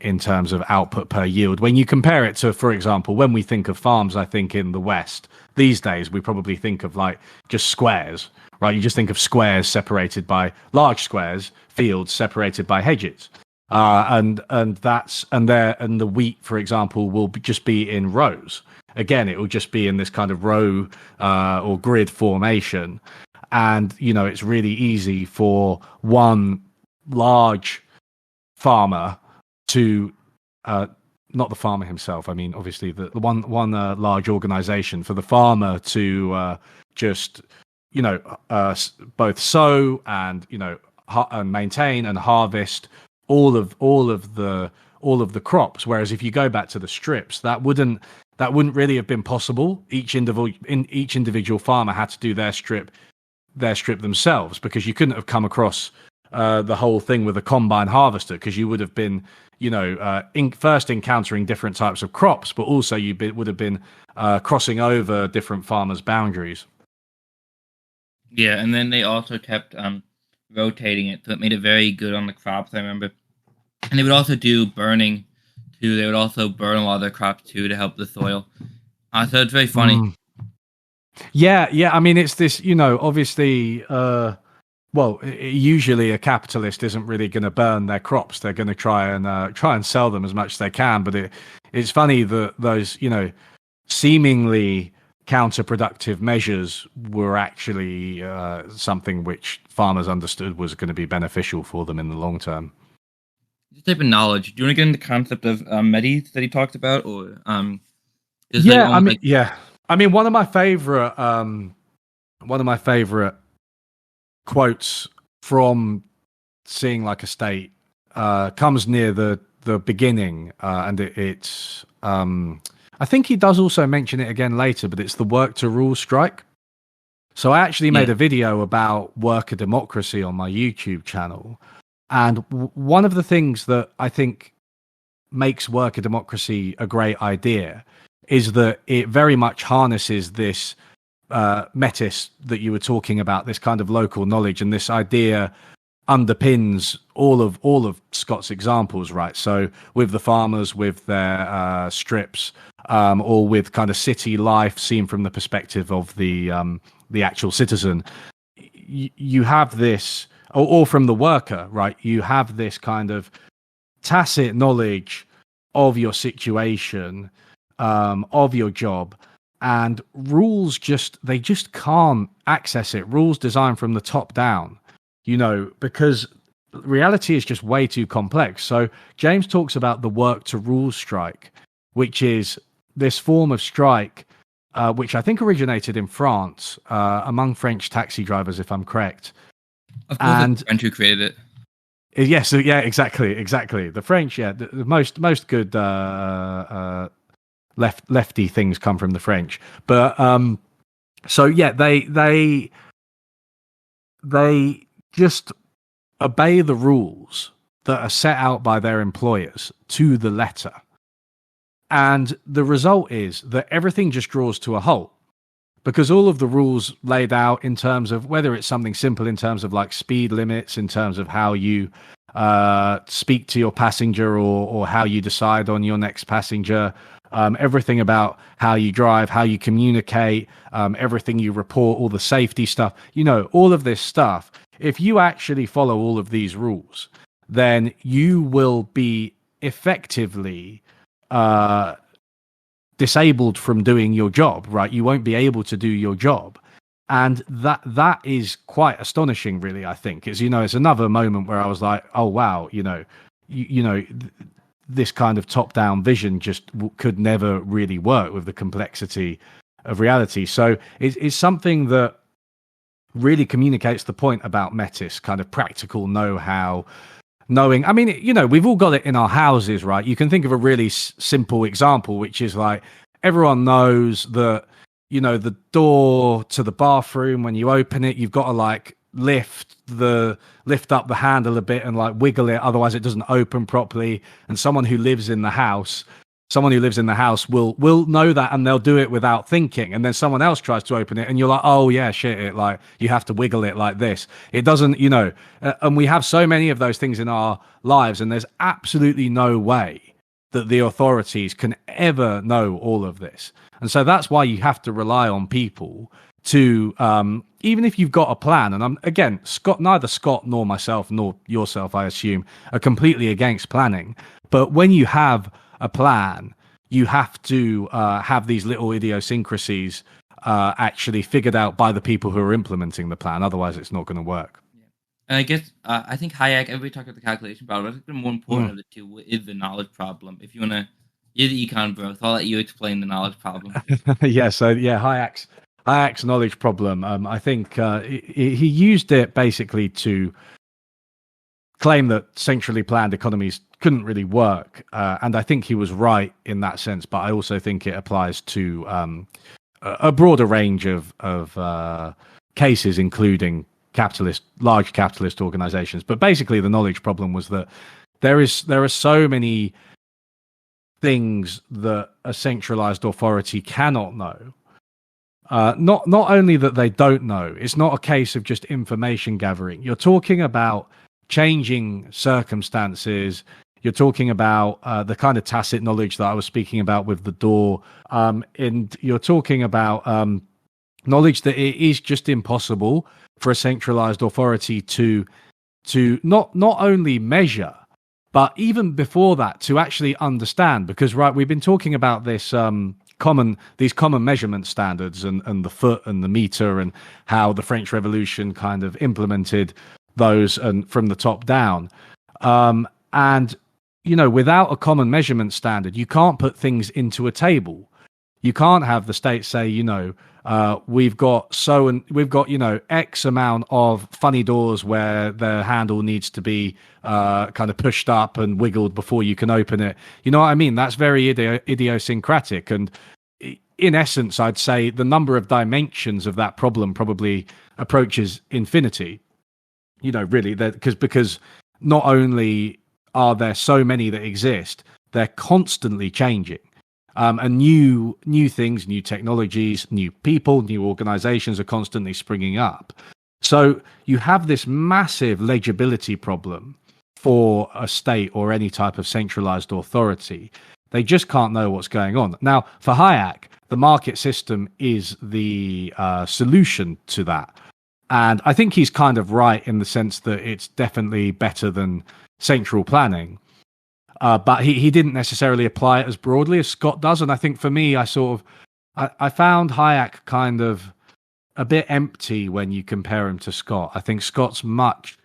In terms of output per yield, when you compare it to, for example, when we think of farms, I think in the West these days, we probably think of like just squares, right? You just think of squares separated by large squares, fields separated by hedges, and the wheat, for example, will just be in rows. Again, it will just be in this kind of row or grid formation, and it's really easy for one large farmer to not the farmer himself. I mean, obviously, the one large organization, for the farmer to just both sow and and maintain and harvest all of the crops. Whereas if you go back to the strips, that wouldn't really have been possible. Each individual farmer had to do their strip themselves, because you couldn't have come across the whole thing with a combine harvester, because you would have been first encountering different types of crops, but also would have been crossing over different farmers' boundaries. Yeah, and then they also kept rotating it, so it made it very good on the crops, I remember. And they would also do burning too. They would also burn a lot of their crops too to help the soil. So it's very funny. Yeah. I mean, it's this, obviously. Usually a capitalist isn't really going to burn their crops. They're going to try and sell them as much as they can. But it's funny that those seemingly counterproductive measures were actually something which farmers understood was going to be beneficial for them in the long term. This type of knowledge. Do you want to get into the concept of Medes that he talked about, or I mean, one of my favorite quotes from Seeing Like a State comes near the beginning, and it's I think he does also mention it again later, but it's the work to rule strike. So I actually made a video about worker democracy on my YouTube channel, and one of the things that I think makes worker democracy a great idea is that it very much harnesses this metis that you were talking about, this kind of local knowledge, and this idea underpins all of Scott's examples, right? So with the farmers, with their strips, or with kind of city life seen from the perspective of the actual citizen, you have this, or from the worker, right? You have this kind of tacit knowledge of your situation, of your job. And rules they just can't access it. Rules designed from the top down, because reality is just way too complex. So James talks about the work to rule strike, which is this form of strike, which I think originated in France, among French taxi drivers, if I'm correct. Of course, and the French who created it. Yes, yeah, exactly. The French, the most good lefty things come from the French, but they just obey the rules that are set out by their employers to the letter, and the result is that everything just draws to a halt, because all of the rules laid out in terms of whether it's something simple in terms of like speed limits, in terms of how you speak to your passenger, or how you decide on your next passenger. Everything about how you drive, how you communicate, everything you report, all the safety stuff, all of this stuff. If you actually follow all of these rules, then you will be effectively disabled from doing your job, right? You won't be able to do your job. And that is quite astonishing, really. I think it's it's another moment where I was like, oh wow, this kind of top-down vision just could never really work with the complexity of reality. So it's something that really communicates the point about Metis, kind of practical know-how, knowing. I mean, we've all got it in our houses, right? You can think of a really simple example, which is like everyone knows that. The door to the bathroom, when you open it, you've got to like lift up the handle a bit and like wiggle it, otherwise it doesn't open properly. And someone who lives in the house will know that, and they'll do it without thinking. And then someone else tries to open it and you're like, oh yeah, shit, it like you have to wiggle it like this. It doesn't, and we have so many of those things in our lives, and there's absolutely no way that the authorities can ever know all of this. And so that's why you have to rely on people to, even if you've got a plan, and neither Scott nor myself nor yourself, I assume, are completely against planning. But when you have a plan, you have to have these little idiosyncrasies actually figured out by the people who are implementing the plan. Otherwise, it's not going to work. And I guess I think Hayek, everybody talked about the calculation problem. I think the more important of the two is the knowledge problem. If you want to, you're the econ bro, so I'll let you explain the knowledge problem. Hayek's knowledge problem. I think he used it basically to claim that centrally planned economies couldn't really work, and I think he was right in that sense. But I also think it applies to a broader range of cases, including large capitalist organizations. But basically the knowledge problem was that there are so many things that a centralized authority cannot know. Not only that they don't know, it's not a case of just information gathering. You're talking about changing circumstances. You're talking about the kind of tacit knowledge that I was speaking about with the door, and you're talking about knowledge that it is just impossible for a centralized authority to not only measure, but even before that to actually understand. Because we've been talking about this common measurement standards and the foot and the meter, and how the French Revolution kind of implemented those and from the top down. And without a common measurement standard, you can't put things into a table. You can't have the state say, we've got X amount of funny doors where the handle needs to be kind of pushed up and wiggled before you can open it. You know what I mean? That's very idiosyncratic. And in essence, I'd say the number of dimensions of that problem probably approaches infinity. Really, because not only are there so many that exist, they're constantly changing. And new things, new technologies, new people, new organizations are constantly springing up. So you have this massive legibility problem for a state or any type of centralized authority. They just can't know what's going on. Now, for Hayek, the market system is the solution to that. And I think he's kind of right in the sense that it's definitely better than central planning. But he didn't necessarily apply it as broadly as Scott does. And I think for me, I found Hayek kind of a bit empty when you compare him to Scott. I think Scott's much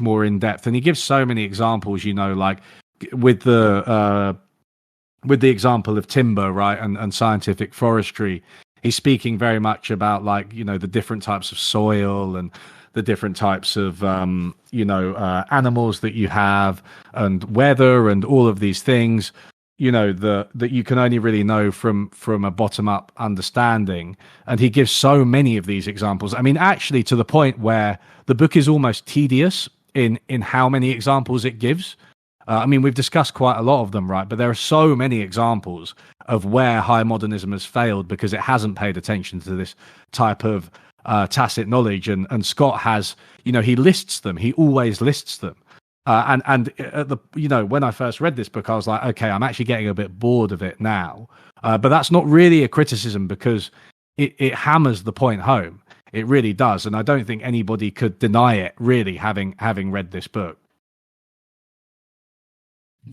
more in depth, and he gives so many examples, like with the example of timber, right, and scientific forestry. He's speaking very much about the different types of soil and the different types of animals that you have, and weather, and all of these things that you can only really know from a bottom up understanding. And he gives so many of these examples, I mean, actually to the point where the book is almost tedious in how many examples it gives. I mean, we've discussed quite a lot of them, right? But there are so many examples of where high modernism has failed because it hasn't paid attention to this type of tacit knowledge. And Scott has, he lists them. He always lists them. And at the, when I first read this book, I was like, okay, I'm actually getting a bit bored of it now. But that's not really a criticism, because it hammers the point home. It really does. And I don't think anybody could deny it, really, having read this book.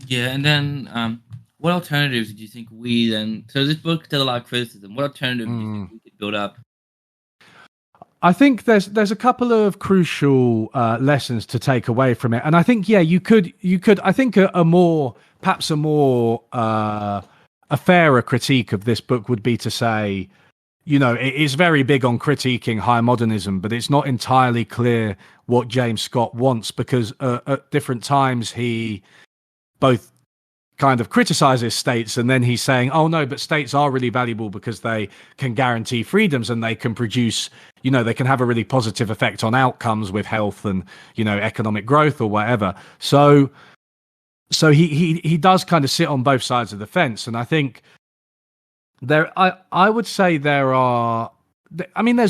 Yeah, and then What alternatives do you think we then? So this book did a lot of criticism. What alternatives do you think Mm. we could build up? I think there's a couple of crucial lessons to take away from it, and I think you could I think a more perhaps a more a fairer critique of this book would be to say, it is very big on critiquing high modernism, but it's not entirely clear what James Scott wants because at different times he both kind of criticizes states and then he's saying, oh no, but states are really valuable because they can guarantee freedoms and they can produce, they can have a really positive effect on outcomes with health and, economic growth or whatever. So he does kind of sit on both sides of the fence. And I think I would say there's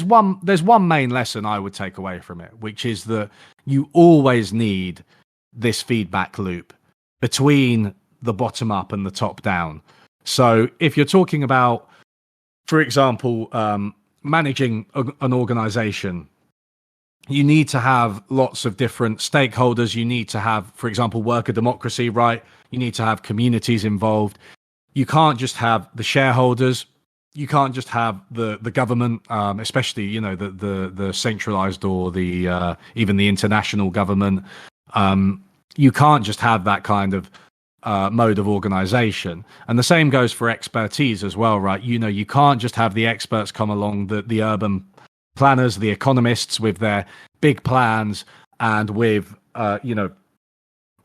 one main lesson I would take away from it, which is that you always need this feedback loop between the bottom up and the top down. So if you're talking about, for example, managing an organization, you need to have lots of different stakeholders. You need to have, for example, worker democracy, right? You need to have communities involved. You can't just have the shareholders. You can't just have the government, especially the centralized or the even the international government. You can't just have that kind of mode of organization, and the same goes for expertise as well, right? You can't just have the experts come along, the urban planners, the economists with their big plans and with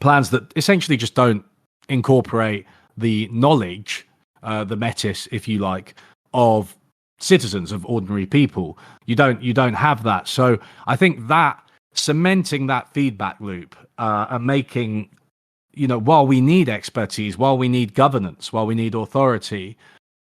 plans that essentially just don't incorporate the knowledge, the metis, if you like, of citizens, of ordinary people. You don't have that. So I think that cementing that feedback loop and making, while we need expertise, while we need governance, while we need authority,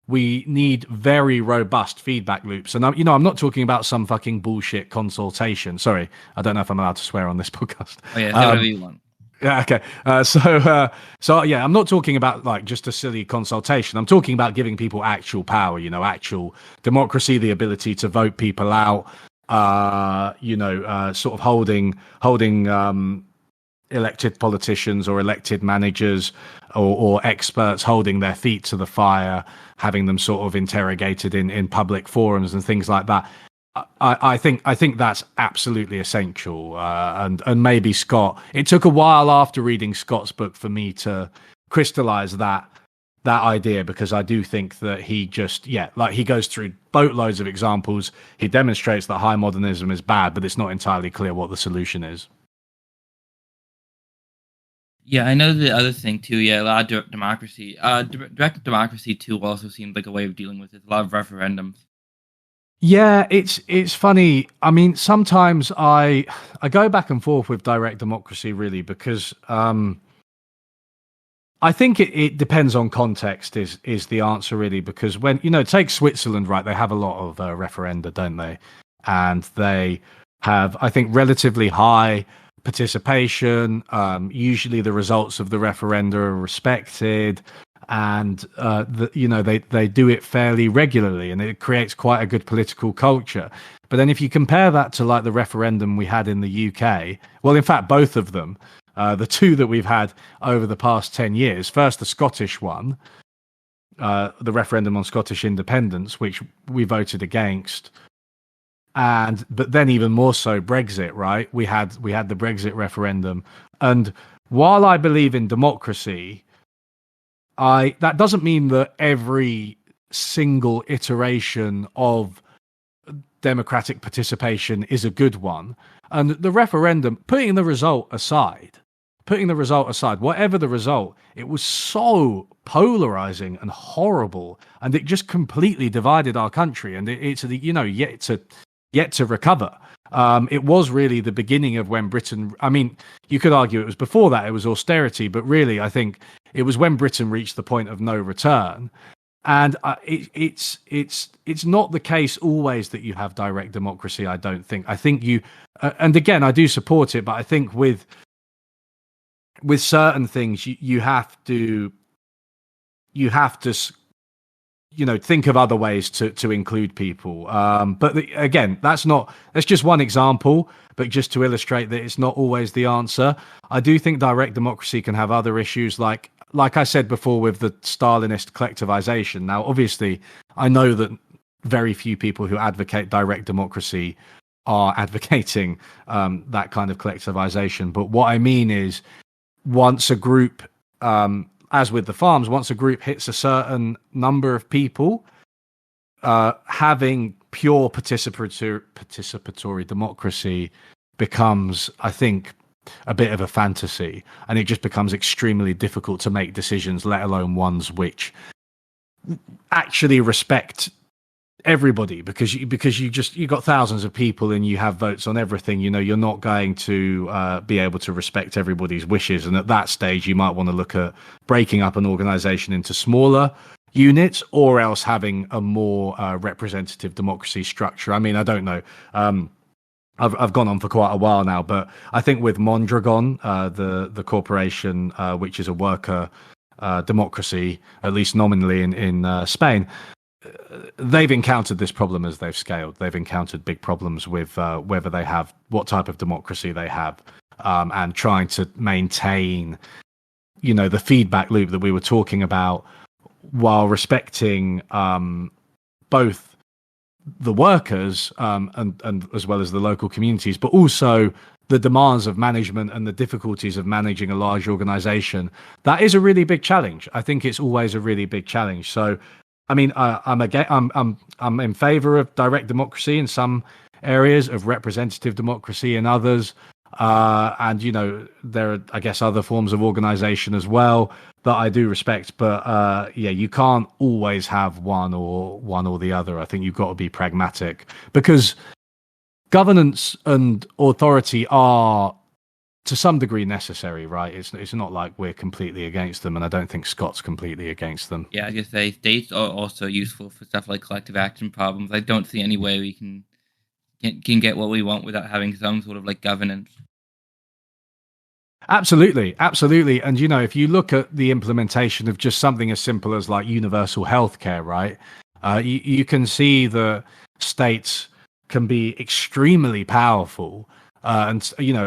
we need very robust feedback loops. And I'm not talking about some fucking bullshit consultation. Sorry, I don't know if I'm allowed to swear on this podcast. Oh yeah, say whatever you want. Yeah, okay. So yeah, I'm not talking about like just a silly consultation. I'm talking about giving people actual power, actual democracy, the ability to vote people out, sort of holding elected politicians or elected managers or experts holding their feet to the fire, having them sort of interrogated in public forums and things like that. I think that's absolutely essential. And maybe Scott, it took a while after reading Scott's book for me to crystallize that idea, because I do think that he just, he goes through boatloads of examples. He demonstrates that high modernism is bad, but it's not entirely clear what the solution is. Yeah, I know the other thing too. Yeah, a lot of direct democracy. Direct democracy too also seemed like a way of dealing with it. A lot of referendums. Yeah, it's funny. I mean, sometimes I go back and forth with direct democracy, really, because I think it depends on context. Is the answer, really? Because when take Switzerland, right? They have a lot of referenda, don't they? And they have, I think, relatively high participation. Usually the results of the referenda are respected, and they do it fairly regularly, and it creates quite a good political culture. But then if you compare that to like the referendum we had in the UK, well, in fact, both of them, the two that we've had over the past 10 years, first the Scottish one, the referendum on Scottish independence, which we voted against, but then even more so Brexit, right? We had the Brexit referendum. And while I believe in democracy, that doesn't mean that every single iteration of democratic participation is a good one. And the referendum, putting the result aside, whatever the result, it was so polarizing and horrible, and it just completely divided our country, and it's yet to recover. It was really the beginning of when Britain, I mean, you could argue it was before that, it was austerity, but really I think it was when Britain reached the point of no return. And it's not the case always that you have direct democracy, I don't think. I think and again, I do support it, but I think with certain things, you have to think of other ways to include people. But again, that's just one example, but just to illustrate that it's not always the answer. I do think direct democracy can have other issues, like like I said before with the Stalinist collectivization. Now, obviously, I know that very few people who advocate direct democracy are advocating that kind of collectivization. But what I mean is, once a group, as with the farms, once a group hits a certain number of people, having pure participatory democracy becomes, I think, a bit of a fantasy, and it just becomes extremely difficult to make decisions, let alone ones which actually respect everybody, because you got thousands of people and you have votes on everything. You're not going to be able to respect everybody's wishes, and at that stage you might want to look at breaking up an organization into smaller units, or else having a more representative democracy structure. I mean, I don't know. I've gone on for quite a while now, but I think with Mondragon, the corporation, which is a worker democracy, at least nominally in Spain, they've encountered this problem as they've scaled. They've encountered big problems with whether they have, what type of democracy they have, and trying to maintain, the feedback loop that we were talking about, while respecting both the workers and as well as the local communities, but also the demands of management and the difficulties of managing a large organization. That is a really big challenge. I think it's always a really big challenge. So, I mean, I'm in favor of direct democracy in some areas, of representative democracy in others, and there are, I guess, other forms of organization as well that I do respect. But you can't always have one or the other. I think you've got to be pragmatic, because governance and authority are to some degree necessary, right? It's not like we're completely against them, and I don't think Scott's completely against them. Yeah, I guess states are also useful for stuff like collective action problems. I don't see any way we can get what we want without having some sort of like governance. Absolutely. And if you look at the implementation of just something as simple as like universal healthcare, right? You can see that states can be extremely powerful, and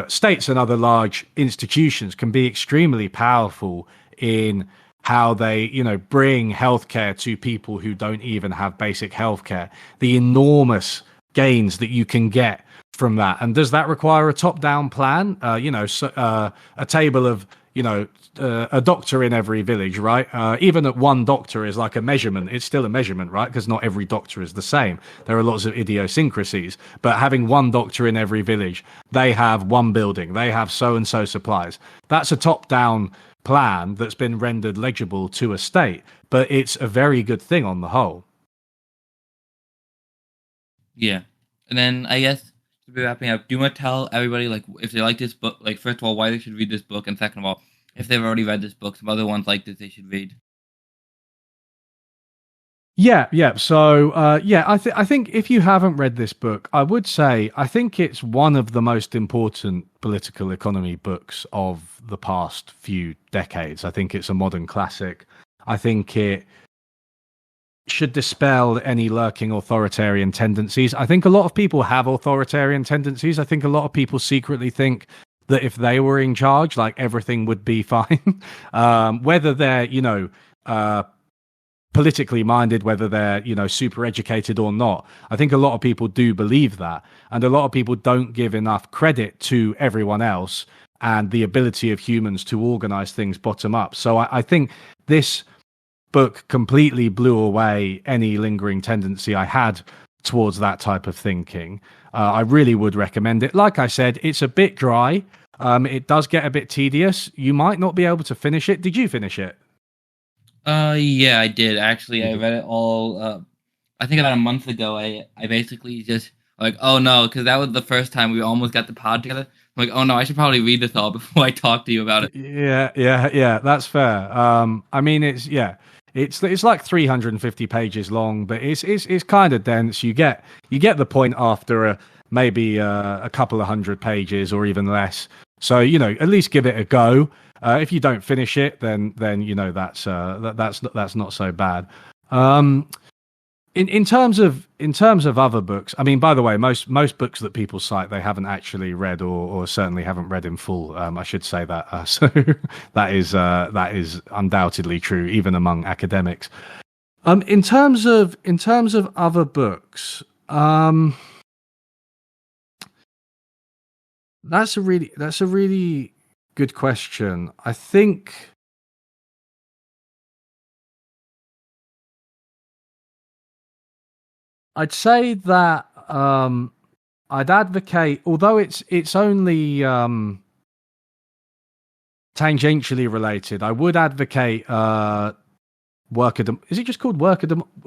states and other large institutions can be extremely powerful in how they bring healthcare to people who don't even have basic healthcare. The enormous gains that you can get from that. And does that require a top-down plan? A table of a doctor in every village, right? Even at one doctor is like a measurement. It's still a measurement, right? Because not every doctor is the same. There are lots of idiosyncrasies. But having one doctor in every village, they have one building, they have so-and-so supplies. That's a top-down plan that's been rendered legible to a state. But it's a very good thing on the whole. Yeah. And then I guess to be wrapping up, do you want to tell everybody, like, if they like this book, like, first of all, why they should read this book, and second of all, if they've already read this book, some other ones like this they should read? Yeah. So, I think if you haven't read this book, I would say I think it's one of the most important political economy books of the past few decades. I think it's a modern classic. I think it should dispel any lurking authoritarian tendencies. I think a lot of people have authoritarian tendencies. I think a lot of people secretly think that if they were in charge, like, everything would be fine. Whether they're, politically minded, whether they're, super educated or not. I think a lot of people do believe that. And a lot of people don't give enough credit to everyone else and the ability of humans to organize things bottom up. So I think this book completely blew away any lingering tendency I had towards that type of thinking. I really would recommend it. Like I said, it's a bit dry. It does get a bit tedious. You might not be able to finish it. Did you finish it? Yeah, I did. Actually, I read it all, I think about a month ago. I basically just, like, oh no, because that was the first time we almost got the pod together. I'm like, oh no, I should probably read this all before I talk to you about it. Yeah, that's fair. I mean, it's like 350 pages long, but it's kind of dense. You get the point after maybe a couple of hundred pages or even less. So at least give it a go. If you don't finish it, then that's not so bad. In terms of other books, I mean, by the way, most books that people cite they haven't actually read or certainly haven't read in full. I should say that. So that is undoubtedly true, even among academics. In terms of other books, that's a really good question. I think. I'd say that I'd advocate, although it's only tangentially related, I would advocate is it just called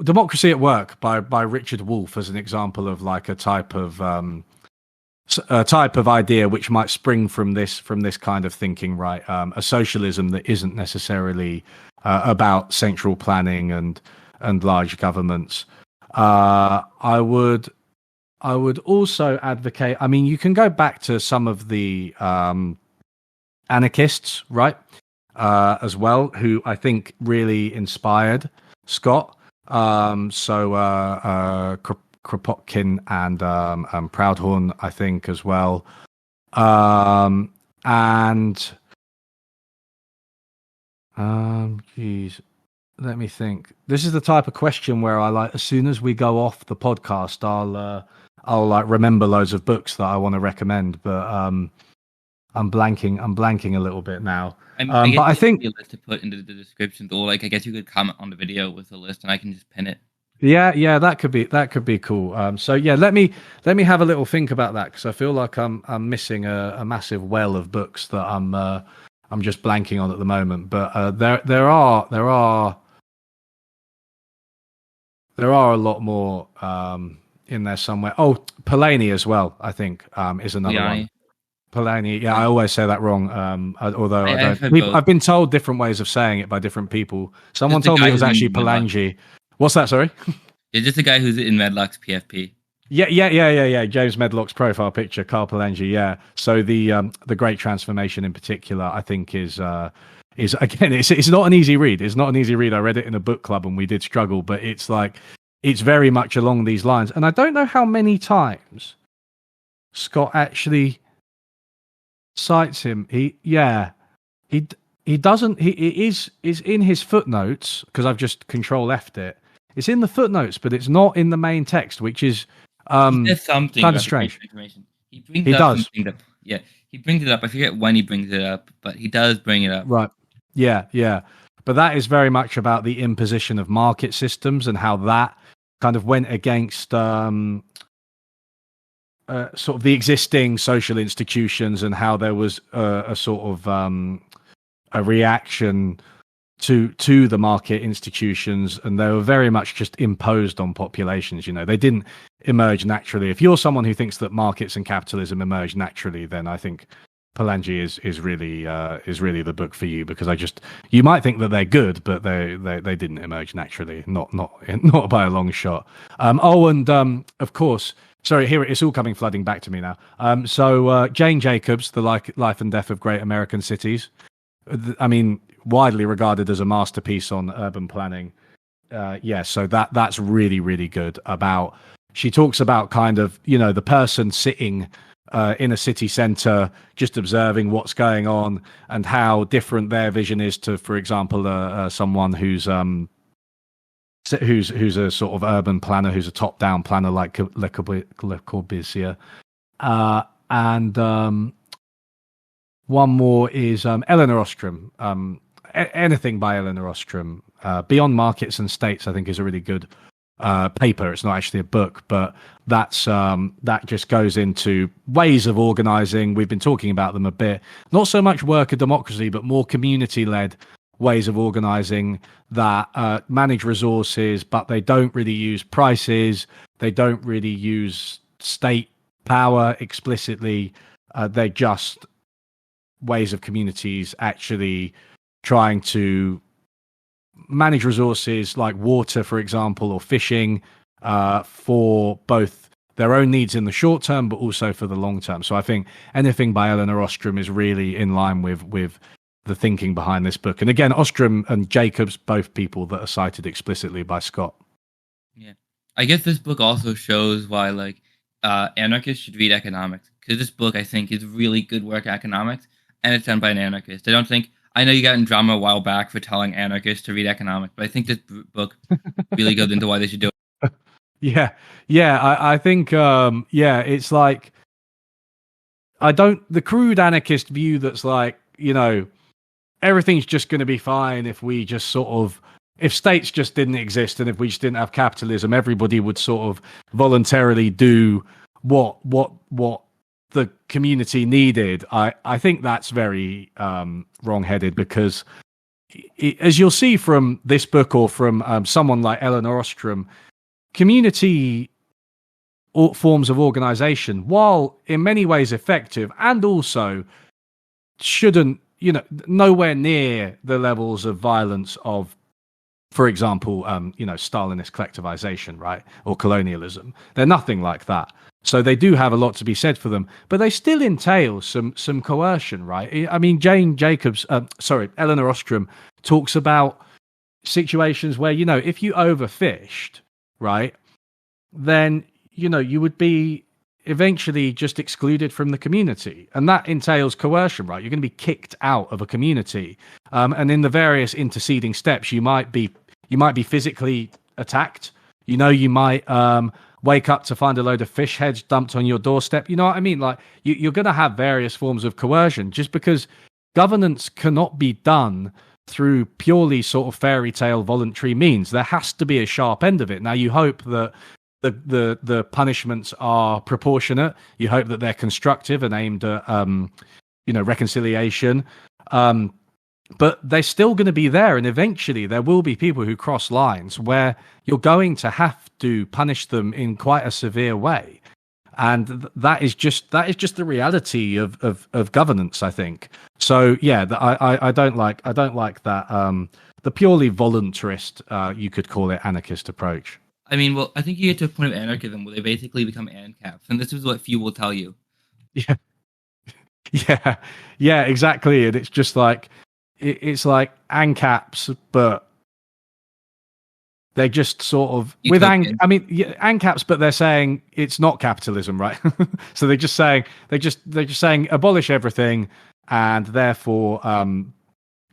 Democracy at Work by Richard Wolff as an example of like a type of idea which might spring from this kind of thinking, right? A socialism that isn't necessarily about central planning and large governments. I would also advocate. I mean, you can go back to some of the anarchists, right, as well, who I think really inspired Scott. Kropotkin and Proudhon, I think, as well. Geez. Let me think. This is the type of question where I like, as soon as we go off the podcast, I'll like remember loads of books that I want to recommend, but I'm blanking a little bit now. But I think a list to put into the description, or like I guess you could comment on the video with the list, and I can just pin it. Yeah, that could be cool. So yeah, let me have a little think about that, because I feel like I'm missing a massive well of books that I'm just blanking on at the moment. But there are a lot more in there somewhere. Oh, Polanyi as well, I think, is another one. Polanyi, yeah, I always say that wrong. Although I don't. I've been told different ways of saying it by different people. Someone told me it was actually Polanyi. What's that? Sorry. It's just a guy who's in Medlock's PFP. Yeah. James Medlock's profile picture, Carl Polanyi. Yeah. So the Great Transformation in particular, I think is again, it's not an easy read. It's not an easy read. I read it in a book club and we did struggle, but it's very much along these lines. And I don't know how many times Scott actually cites him. He doesn't. He is in his footnotes, because I've just Control F'd it. It's in the footnotes, but it's not in the main text, which is kind of strange. He does. Yeah, he brings it up. I forget when he brings it up, but he does bring it up. Right. Yeah. But that is very much about the imposition of market systems and how that kind of went against sort of the existing social institutions, and how there was a sort of a reaction to the market institutions, and they were very much just imposed on populations. You know, they didn't emerge naturally. If you're someone who thinks that markets and capitalism emerge naturally, then I think Polanyi is really the book for you, because you might think that they're good, but they didn't emerge naturally, not by a long shot. Of course, sorry, here it's all coming flooding back to me now. So Jane Jacobs, The Life and Death of Great American Cities. I mean, widely regarded as a masterpiece on urban planning. So that's really, really good. She talks about kind of, you know, the person sitting in a city centre, just observing what's going on, and how different their vision is to, for example, someone who's a sort of urban planner, who's a top-down planner like Le Corbusier. One more is Elinor Ostrom. Anything by Elinor Ostrom. Beyond Markets and States, I think, is a really good paper. It's not actually a book, but that just goes into ways of organizing. We've been talking about them a bit. Not so much worker democracy, but more community-led ways of organizing that manage resources, but they don't really use prices. They don't really use state power explicitly. They're just ways of communities actually trying to manage resources like water, for example, or fishing, for both their own needs in the short term, but also for the long term. So I think anything by Elinor Ostrom is really in line with the thinking behind this book. And again, Ostrom and Jacobs, both people that are cited explicitly by Scott. Yeah. I guess this book also shows why like anarchists should read economics, because this book I think is really good work at economics, and it's done by an anarchist. I don't think I know you got in drama a while back for telling anarchists to read economics, but I think this book really goes into why they should do it. Yeah, yeah, I think yeah, it's like I don't the crude anarchist view that's like, everything's just going to be fine if we just sort of if states just didn't exist and if we just didn't have capitalism, everybody would sort of voluntarily do what the community needed. I think that's very wrong-headed, because as you'll see from this book or from someone like Elinor Ostrom, community forms of organization, while in many ways effective and also shouldn't, nowhere near the levels of violence of, for example, Stalinist collectivization, right? Or colonialism. They're nothing like that. So they do have a lot to be said for them, but they still entail some coercion, right? I mean, Elinor Ostrom talks about situations where, if you overfished, right, then, you would be eventually just excluded from the community. And that entails coercion, right? You're going to be kicked out of a community. And in the various interceding steps, you might be physically attacked. You might wake up to find a load of fish heads dumped on your doorstep. You know what I mean? Like, you're going to have various forms of coercion, just because governance cannot be done through purely sort of fairy tale voluntary means. There has to be a sharp end of it. Now, you hope that the punishments are proportionate. You hope that they're constructive and aimed at reconciliation. But they're still going to be there, and eventually there will be people who cross lines where you're going to have to punish them in quite a severe way. And that is just the reality of governance, I think. So yeah, I don't like that the purely voluntarist, you could call it, anarchist approach. I mean, well, I think you get to a point of anarchism where they basically become ANCAPs, and this is what few will tell you. Yeah, exactly. And it's just like it's like ANCAPs, but they're just sort of ANCAPs, but they're saying it's not capitalism, right? So they're just saying abolish everything, and therefore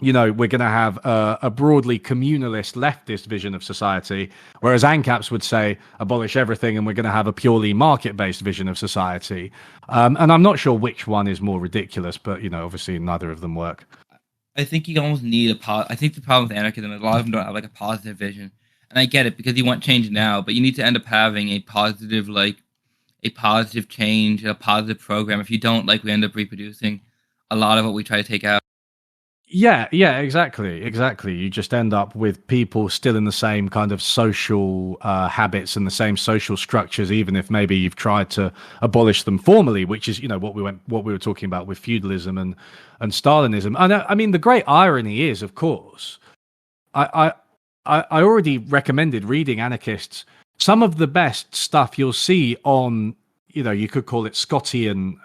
we're going to have a broadly communalist leftist vision of society, whereas ANCAPs would say abolish everything and we're going to have a purely market-based vision of society. And I'm not sure which one is more ridiculous, but obviously neither of them work. I think you almost need I think the problem with anarchism is a lot of them don't have like a positive vision, and I get it because you want change now, but you need to end up having a positive change, a positive program. If you don't, we end up reproducing a lot of what we try to take out. Yeah, exactly. You just end up with people still in the same kind of social habits and the same social structures, even if maybe you've tried to abolish them formally, which is what we were talking about with feudalism and Stalinism. I mean, the great irony is, of course, I already recommended reading anarchists. Some of the best stuff you'll see on, you could call it Scottian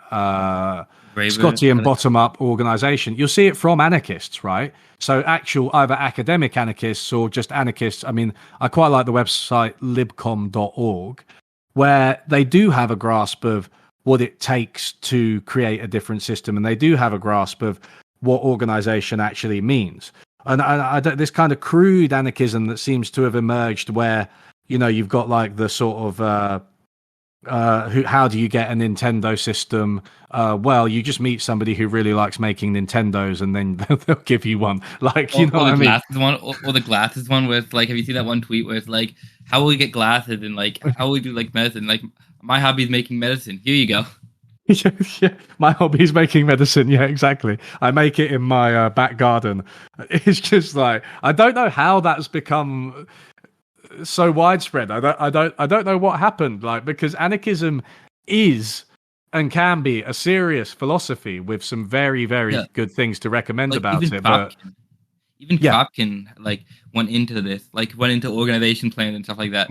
bottom-up organization. You'll see it from anarchists, right? So actual either academic anarchists or just anarchists. I mean, I quite like the website libcom.org, where they do have a grasp of what it takes to create a different system, and they do have a grasp of what organization actually means. And I this kind of crude anarchism that seems to have emerged where, you've got like the sort of how do you get a Nintendo system? Well, you just meet somebody who really likes making Nintendos, and then they'll give you one. What I mean? Or the glasses one, where it's like, have you seen that one tweet where it's like, how will we get glasses, and how will we do medicine? My hobby is making medicine. Here you go. Yeah, my hobby is making medicine. Yeah, exactly. I make it in my back garden. It's just like, I don't know how that's become so widespread. I don't know what happened, because anarchism is and can be a serious philosophy with some very, very good things to recommend about it. Even Kropkin went into this, went into organization plans and stuff like that.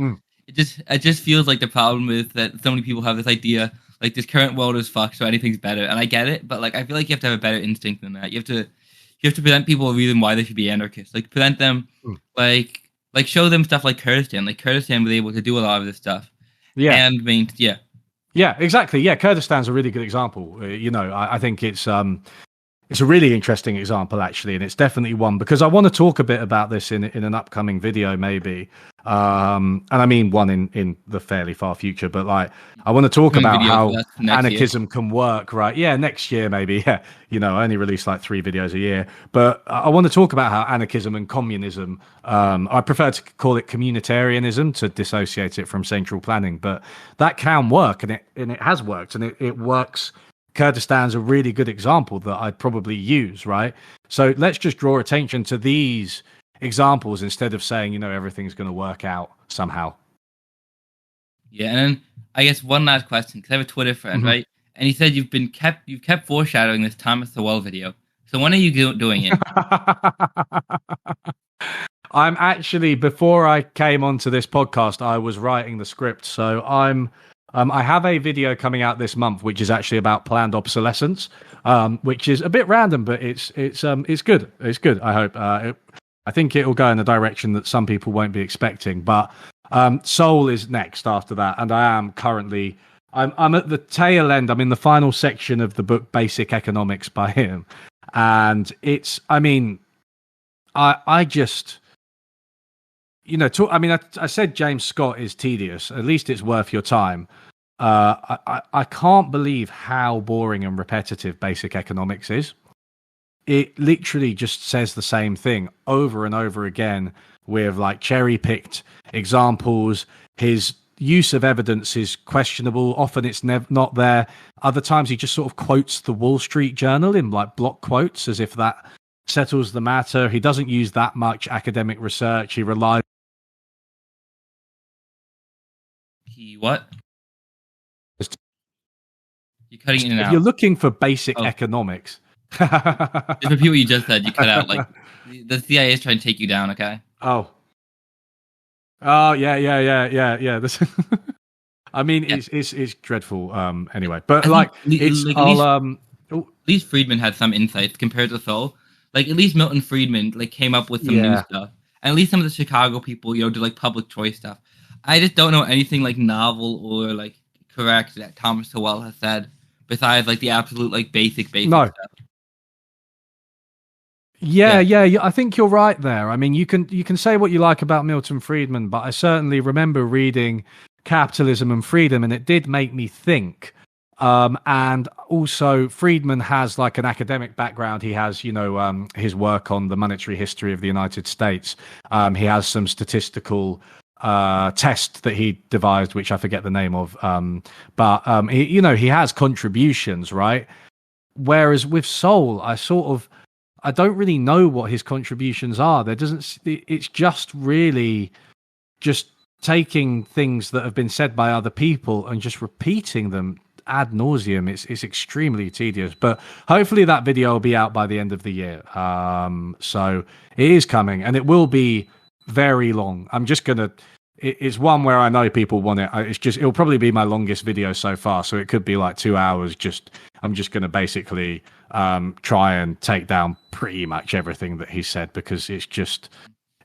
It just feels like the problem is that so many people have this idea this current world is fucked, so anything's better. And I get it, but I feel like you have to have a better instinct than that. You have to present people a reason why they should be anarchists. Present them like show them stuff like Kurdistan. Like Kurdistan was able to do a lot of this stuff, Yeah. and Yeah, exactly. Yeah, Kurdistan's a really good example. I think it's a really interesting example, actually, and it's definitely one because I want to talk a bit about this in an upcoming video, maybe. And I mean one in the fairly far future, but like I want to talk about how anarchism can work, right? Yeah, next year maybe. Yeah, I only release like 3 videos a year, but I want to talk about how anarchism and communism. I prefer to call it communitarianism to dissociate it from central planning, but that can work, and it has worked, and it works. Kurdistan's a really good example that I'd probably use, right? So let's just draw attention to these examples instead of saying, everything's going to work out somehow. Yeah, and then I guess one last question, because I have a Twitter friend, right? And he said you've kept foreshadowing this Thomas Sowell video. So when are you doing it? I'm actually, before I came onto this podcast, I was writing the script. So I have a video coming out this month, which is actually about planned obsolescence, which is a bit random, but it's good. It's good. I hope. I think it will go in a direction that some people won't be expecting. But Sowell is next after that, and I am currently. I'm at the tail end. I'm in the final section of the book Basic Economics by him, and it's. I mean, I just. I said James Scott is tedious. At least it's worth your time. I can't believe how boring and repetitive Basic Economics is. It literally just says the same thing over and over again with like cherry-picked examples. His use of evidence is questionable. Often it's not there. Other times he just sort of quotes the Wall Street Journal in like block quotes as if that settles the matter. He doesn't use that much academic research. He relies. What? You're cutting in and out. You're looking for basic economics. Just repeat what you just said. You cut out. Like the CIA is trying to take you down. Okay. Oh, yeah. This. I mean, yeah. It's dreadful. Anyway, but at least Friedman had some insights compared to Sowell. Like at least Milton Friedman came up with some new stuff, and at least some of the Chicago people did like public choice stuff. I just don't know anything like novel or like correct that Thomas Sowell has said besides like the absolute like basic stuff. Yeah, I think you're right there. I mean, you can say what you like about Milton Friedman, but I certainly remember reading Capitalism and Freedom, and it did make me think. And also, Friedman has like an academic background. He has, his work on the monetary history of the United States. He has some statistical test that he devised, which I forget the name of. But he has contributions, right? Whereas with Sowell, I don't really know what his contributions are. It's just really just taking things that have been said by other people and just repeating them ad nauseum. It's extremely tedious, but hopefully that video will be out by the end of the year. So it is coming, and it will be very long. It's one where I know people want it. It'll probably be my longest video so far. So it could be like 2 hours. I'm just going to basically try and take down pretty much everything that he said, because it's just,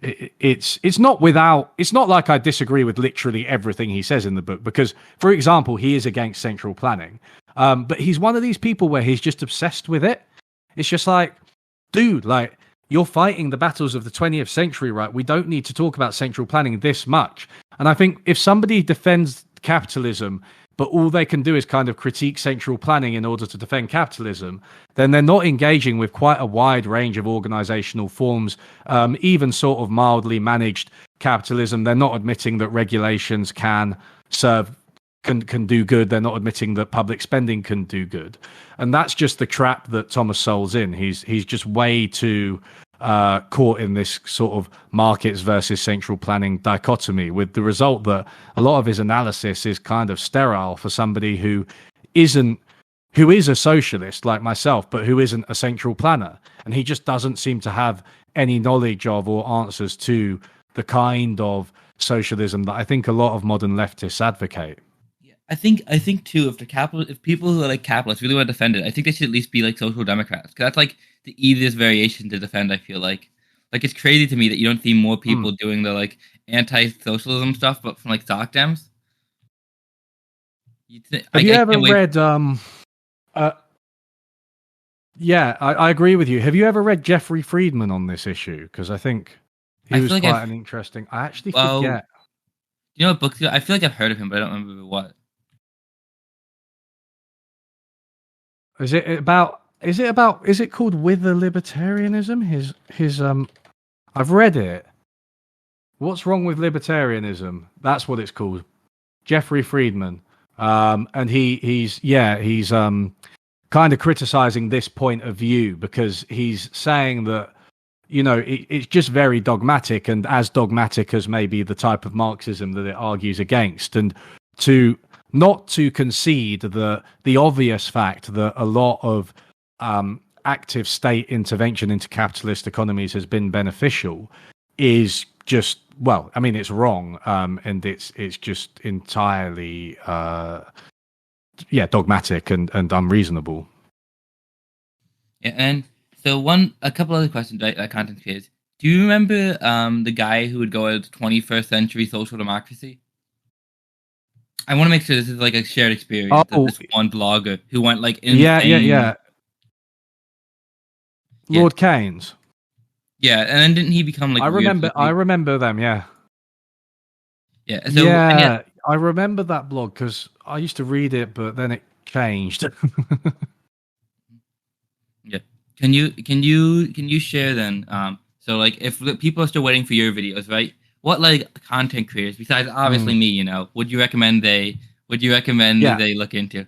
it's not like I disagree with literally everything he says in the book, because for example, he is against central planning. But he's one of these people where he's just obsessed with it. It's just like, dude, like, you're fighting the battles of the 20th century, right? We don't need to talk about central planning this much. And I think if somebody defends capitalism, but all they can do is kind of critique central planning in order to defend capitalism, then they're not engaging with quite a wide range of organizational forms, even sort of mildly managed capitalism. They're not admitting that regulations can do good. They're not admitting that public spending can do good. And that's just the trap that Thomas Sowell's in. He's just way too caught in this sort of markets versus central planning dichotomy, with the result that a lot of his analysis is kind of sterile for somebody who is a socialist like myself, but who isn't a central planner. And he just doesn't seem to have any knowledge of or answers to the kind of socialism that I think a lot of modern leftists advocate. I think too, if people who are like capitalists really want to defend it, I think they should at least be like social democrats, because that's like the easiest variation to defend. I feel like Like, it's crazy to me that you don't see more people doing the like anti-socialism stuff, but from like Soc Dems. Have you ever read? Yeah, I agree with you. Have you ever read Jeffrey Friedman on this issue? Because I think he was quite an interesting. I actually forget. You know what books? I feel like I've heard of him, but I don't remember what. Is it about? Is it called Wither Libertarianism? His I've read it. What's wrong with libertarianism? That's what it's called. Jeffrey Friedman. And he's kind of criticizing this point of view because he's saying that, you know, it's just very dogmatic, and as dogmatic as maybe the type of Marxism that it argues against, and not to concede the obvious fact that a lot of active state intervention into capitalist economies has been beneficial is just, well, I mean, it's wrong, and it's just entirely dogmatic and unreasonable. Yeah, and so a couple other questions, right? Content creators. Do you remember the guy who would go at 21st century social democracy? I want to make sure this is like a shared experience. This one blogger who went like insane. Lord Keynes. Yeah, and then didn't he become like? I remember them. Yeah. Yeah. So, I remember that blog because I used to read it, but then it changed. Yeah. Can you share then? So like, if people are still waiting for your videos, right? What like content creators besides obviously me, you know, would you recommend they look into?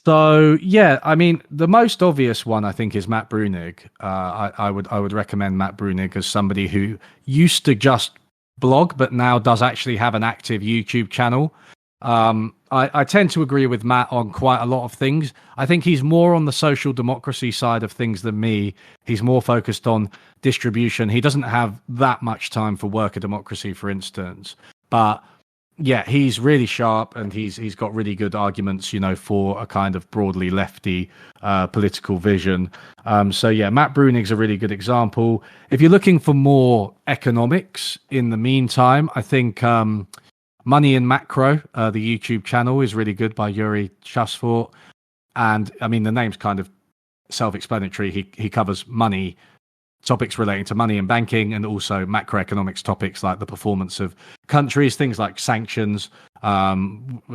So yeah, I mean, the most obvious one I think is Matt Bruenig. I would recommend Matt Bruenig as somebody who used to just blog, but now does actually have an active YouTube channel. I tend to agree with Matt on quite a lot of things. I think he's more on the social democracy side of things than me. He's more focused on distribution. He doesn't have that much time for worker democracy, for instance, but yeah, he's really sharp, and he's got really good arguments, you know, for a kind of broadly lefty political vision. So yeah, Matt Bruenig's a really good example. If you're looking for more economics in the meantime, I think Money in Macro, the YouTube channel, is really good by Yuri Shusfort. And I mean, the name's kind of self-explanatory. He covers money, topics relating to money and banking, and also macroeconomics topics like the performance of countries, things like sanctions.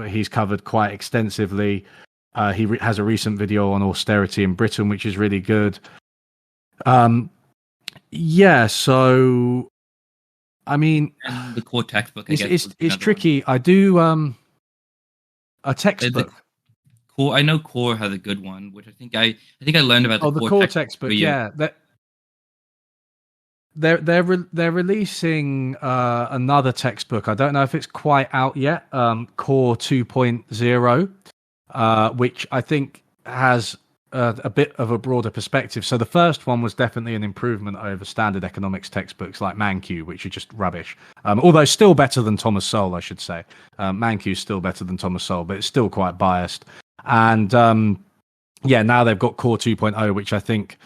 He's covered quite extensively. He has a recent video on austerity in Britain, which is really good. So I mean, and the core textbook, I guess, it's tricky. I do a textbook. Core, I know Core has a good one, which I think I learned about. The core textbook. Yeah, they're releasing another textbook. I don't know if it's quite out yet. Core 2.0, which I think has a bit of a broader perspective. So the first one was definitely an improvement over standard economics textbooks like Mankiw, which are just rubbish. Although still better than Thomas Sowell, I should say. Mankiw's still better than Thomas Sowell, but it's still quite biased. And now they've got Core 2.0, which I think,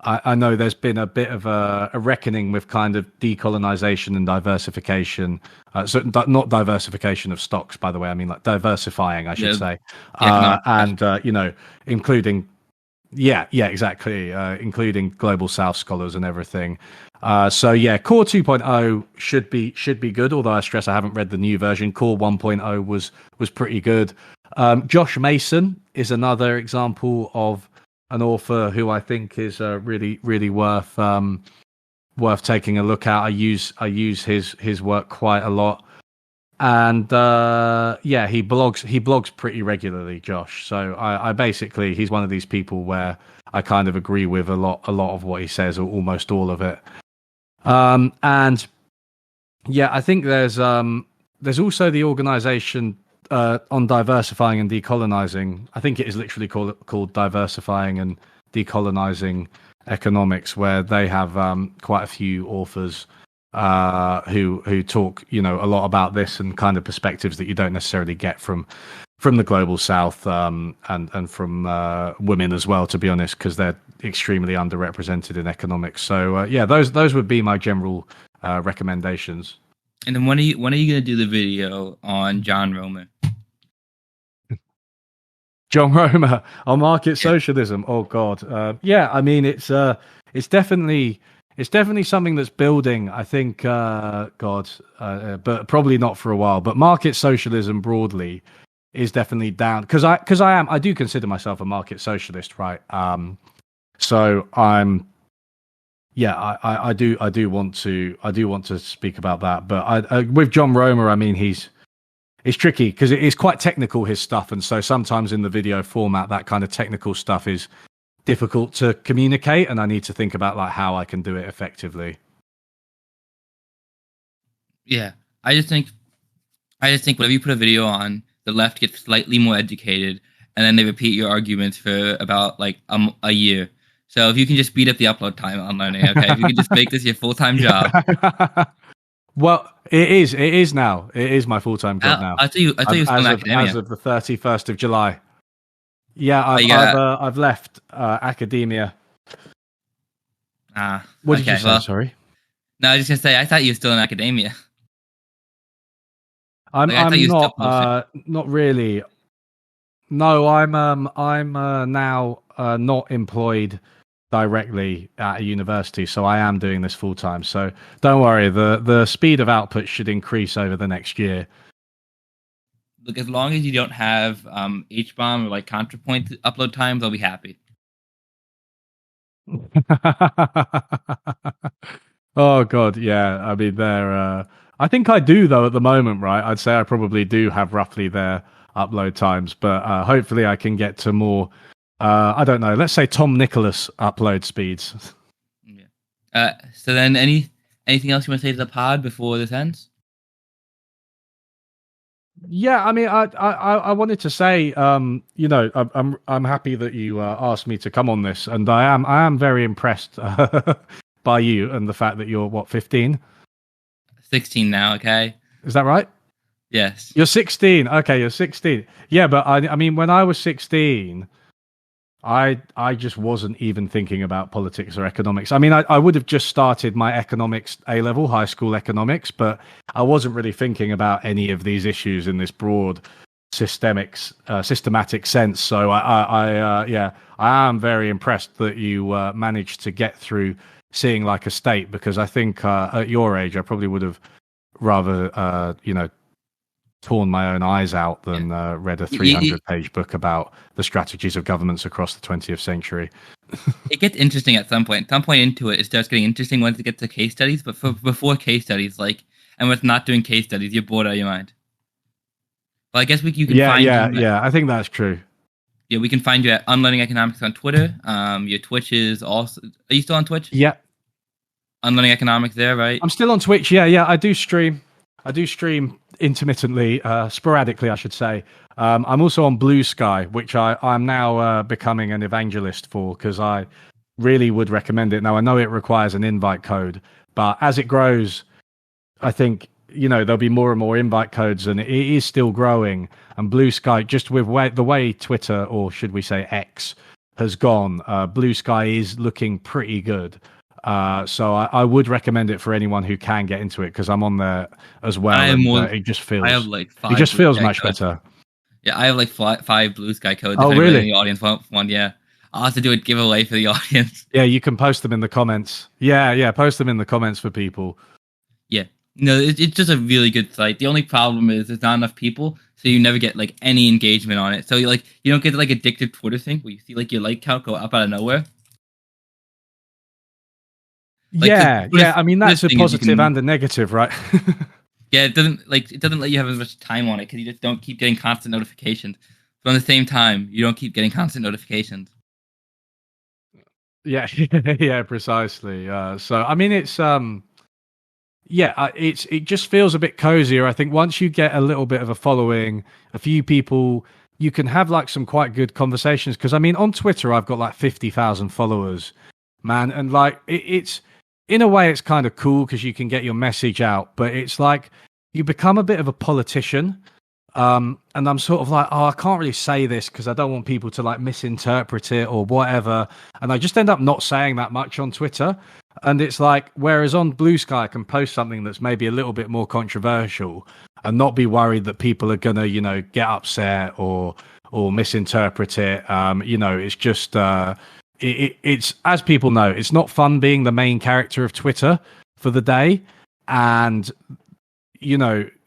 I know there's been a bit of a reckoning with kind of decolonization and diversification. So not diversification of stocks, by the way. I mean, like diversifying, I should say. Including, exactly. Including Global South scholars and everything. Core 2.0 should be good. Although I stress I haven't read the new version. Core 1.0 was pretty good. Josh Mason is another example of an author who I think is really, really worth taking a look at. I use his work quite a lot, and he blogs pretty regularly, Josh. So I basically, he's one of these people where I kind of agree with a lot of what he says, or almost all of it. I think there's also the organization on diversifying and decolonizing. I think it is literally called Diversifying and Decolonizing Economics, where they have quite a few authors who talk, a lot about this and kind of perspectives that you don't necessarily get from the global south, and from women as well, to be honest, because they're extremely underrepresented in economics. So yeah, those would be my general recommendations. And then when are you going to do the video on John Romer? John Romer on market socialism. Oh God, yeah. I mean, it's definitely something that's building. I think, but probably not for a while. But market socialism broadly is definitely down, because I do consider myself a market socialist, right? So I'm, yeah, I do want to speak about that. But with John Romer, I mean, it's tricky because it is quite technical, his stuff, and so sometimes in the video format, that kind of technical stuff is difficult to communicate, and I need to think about like how I can do it effectively. Yeah, I just think whenever you put a video on, the left gets slightly more educated, and then they repeat your arguments for about like a year. So if you can just speed up the upload time on learning, okay? If you can just make this your full-time job. Well, it is now. It is my full-time job now. I thought you were still in academia. As of the 31st of July. Yeah, I've left academia. What did you say? Sorry. No, I was just gonna say I thought you were still in academia. I'm not really. No, I'm now not employed directly at a university, so I am doing this full time. So don't worry, the speed of output should increase over the next year. Look, as long as you don't have HBOM or like ContraPoint upload times, I'll be happy. Oh God, yeah. I mean, they're. I think I do though at the moment, right? I'd say I probably do have roughly their upload times, but hopefully I can get to more. I don't know. Let's say Tom Nicholas upload speeds. Yeah. So then, anything else you want to say to the pod before this ends? Yeah, I mean, I wanted to say, I'm happy that you asked me to come on this, and I am very impressed by you and the fact that you're 15, 16 now. Okay, is that right? Yes, you're 16. Okay, you're 16. Yeah, but I mean, when I was 16, I just wasn't even thinking about politics or economics. I mean, I would have just started my economics A-level, high school economics, but I wasn't really thinking about any of these issues in this broad systematic sense. So I am very impressed that you managed to get through seeing like a state, because I think at your age, I probably would have rather, torn my own eyes out than read a 300-page book about the strategies of governments across the 20th century. It gets interesting at some point. At some point into it, it starts getting interesting once it gets to case studies. But before case studies, and with not doing case studies, you're bored out of your mind. Well, I guess you can find... Yeah, I think that's true. Yeah, we can find you at Unlearning Economics on Twitter. Your Twitch is also... Are you still on Twitch? Yeah. Unlearning Economics there, right? I'm still on Twitch. Yeah, I do stream intermittently, sporadically, I should say. I'm also on Blue Sky, which I'm now becoming an evangelist for, because I really would recommend it. Now, I know it requires an invite code, but as it grows, I think, there'll be more and more invite codes, and it is still growing. And Blue Sky, just with the way Twitter, or should we say X, has gone, Blue Sky is looking pretty good. So I would recommend it for anyone who can get into it, because I'm on there as well. It just feels. I have like 5. It just feels much better. Yeah, I have like 5 Blue Sky codes. Oh, really? In the audience one, yeah. I'll have to do a giveaway for the audience. Yeah, you can post them in the comments. Yeah, post them in the comments for people. Yeah, no, it's just a really good site. The only problem is there's not enough people, so you never get like any engagement on it. So you don't get like addictive Twitter thing where you see like your like count go up out of nowhere. I mean, that's a positive and a negative, right? Yeah, it doesn't let you have as much time on it, because you just don't keep getting constant notifications. But at the same time, you don't keep getting constant notifications. Yeah, yeah, precisely. So I mean, it's it just feels a bit cozier. I think once you get a little bit of a following, a few people, you can have like some quite good conversations. Because I mean, on Twitter, I've got like 50,000 followers, man, and like it's in a way, it's kind of cool because you can get your message out, but it's like you become a bit of a politician. And I'm sort of like, oh, I can't really say this because I don't want people to like misinterpret it or whatever. And I just end up not saying that much on Twitter. And it's like, whereas on Blue Sky, I can post something that's maybe a little bit more controversial and not be worried that people are gonna, get upset or misinterpret it. It's just it's as people know, it's not fun being the main character of Twitter for the day, and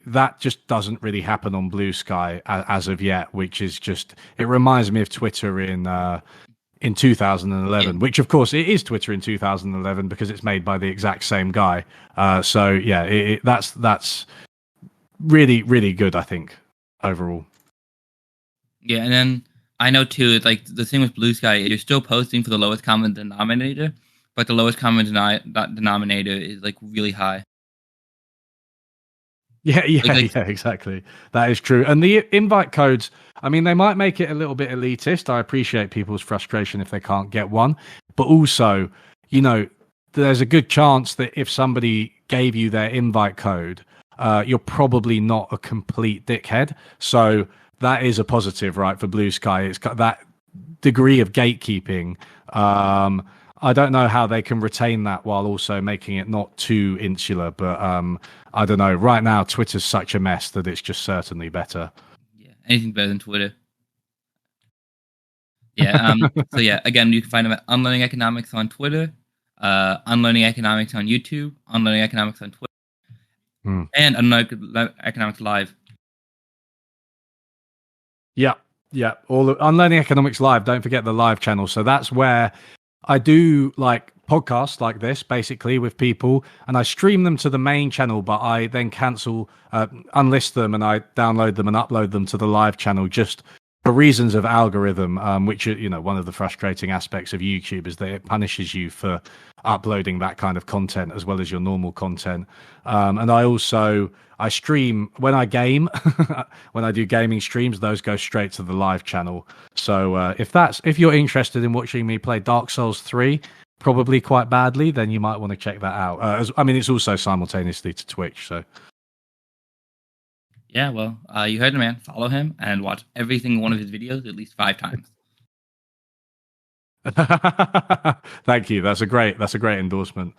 that just doesn't really happen on Blue Sky as of yet, which is just, it reminds me of Twitter in 2011, which of course it is Twitter in 2011 because it's made by the exact same guy. So yeah, that's really, really good, I think, overall. Yeah, and then I know too, it's like the thing with Blue Sky, you're still posting for the lowest common denominator, but the lowest common denominator is like really high. Yeah, exactly. That is true. And the invite codes, I mean, they might make it a little bit elitist. I appreciate people's frustration if they can't get one. But also, there's a good chance that if somebody gave you their invite code, you're probably not a complete dickhead. So that is a positive, right, for Blue Sky. It's got that degree of gatekeeping. I don't know how they can retain that while also making it not too insular, but I don't know. Right now, Twitter's such a mess that it's just certainly better. Yeah, anything better than Twitter. Yeah. So yeah, again, you can find them at Unlearning Economics on Twitter, Unlearning Economics on YouTube, Unlearning Economics on Twitter, and Unlearning Economics Live. Yeah. All Unlearning Economics Live. Don't forget the live channel. So that's where I do like podcasts like this, basically, with people, and I stream them to the main channel, but I then unlist them, and I download them and upload them to the live channel just for reasons of algorithm, which are, one of the frustrating aspects of YouTube is that it punishes you for uploading that kind of content as well as your normal content. And I stream when I game, when I do gaming streams, those go straight to the live channel. So if you're interested in watching me play Dark Souls 3, probably quite badly, then you might want to check that out. It's also simultaneously to Twitch. So yeah, well, you heard the man. Follow him and watch every single one of his videos at least 5 times. Thank you. That's a great endorsement.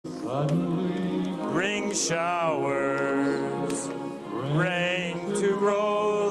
Bring showers, rain to grow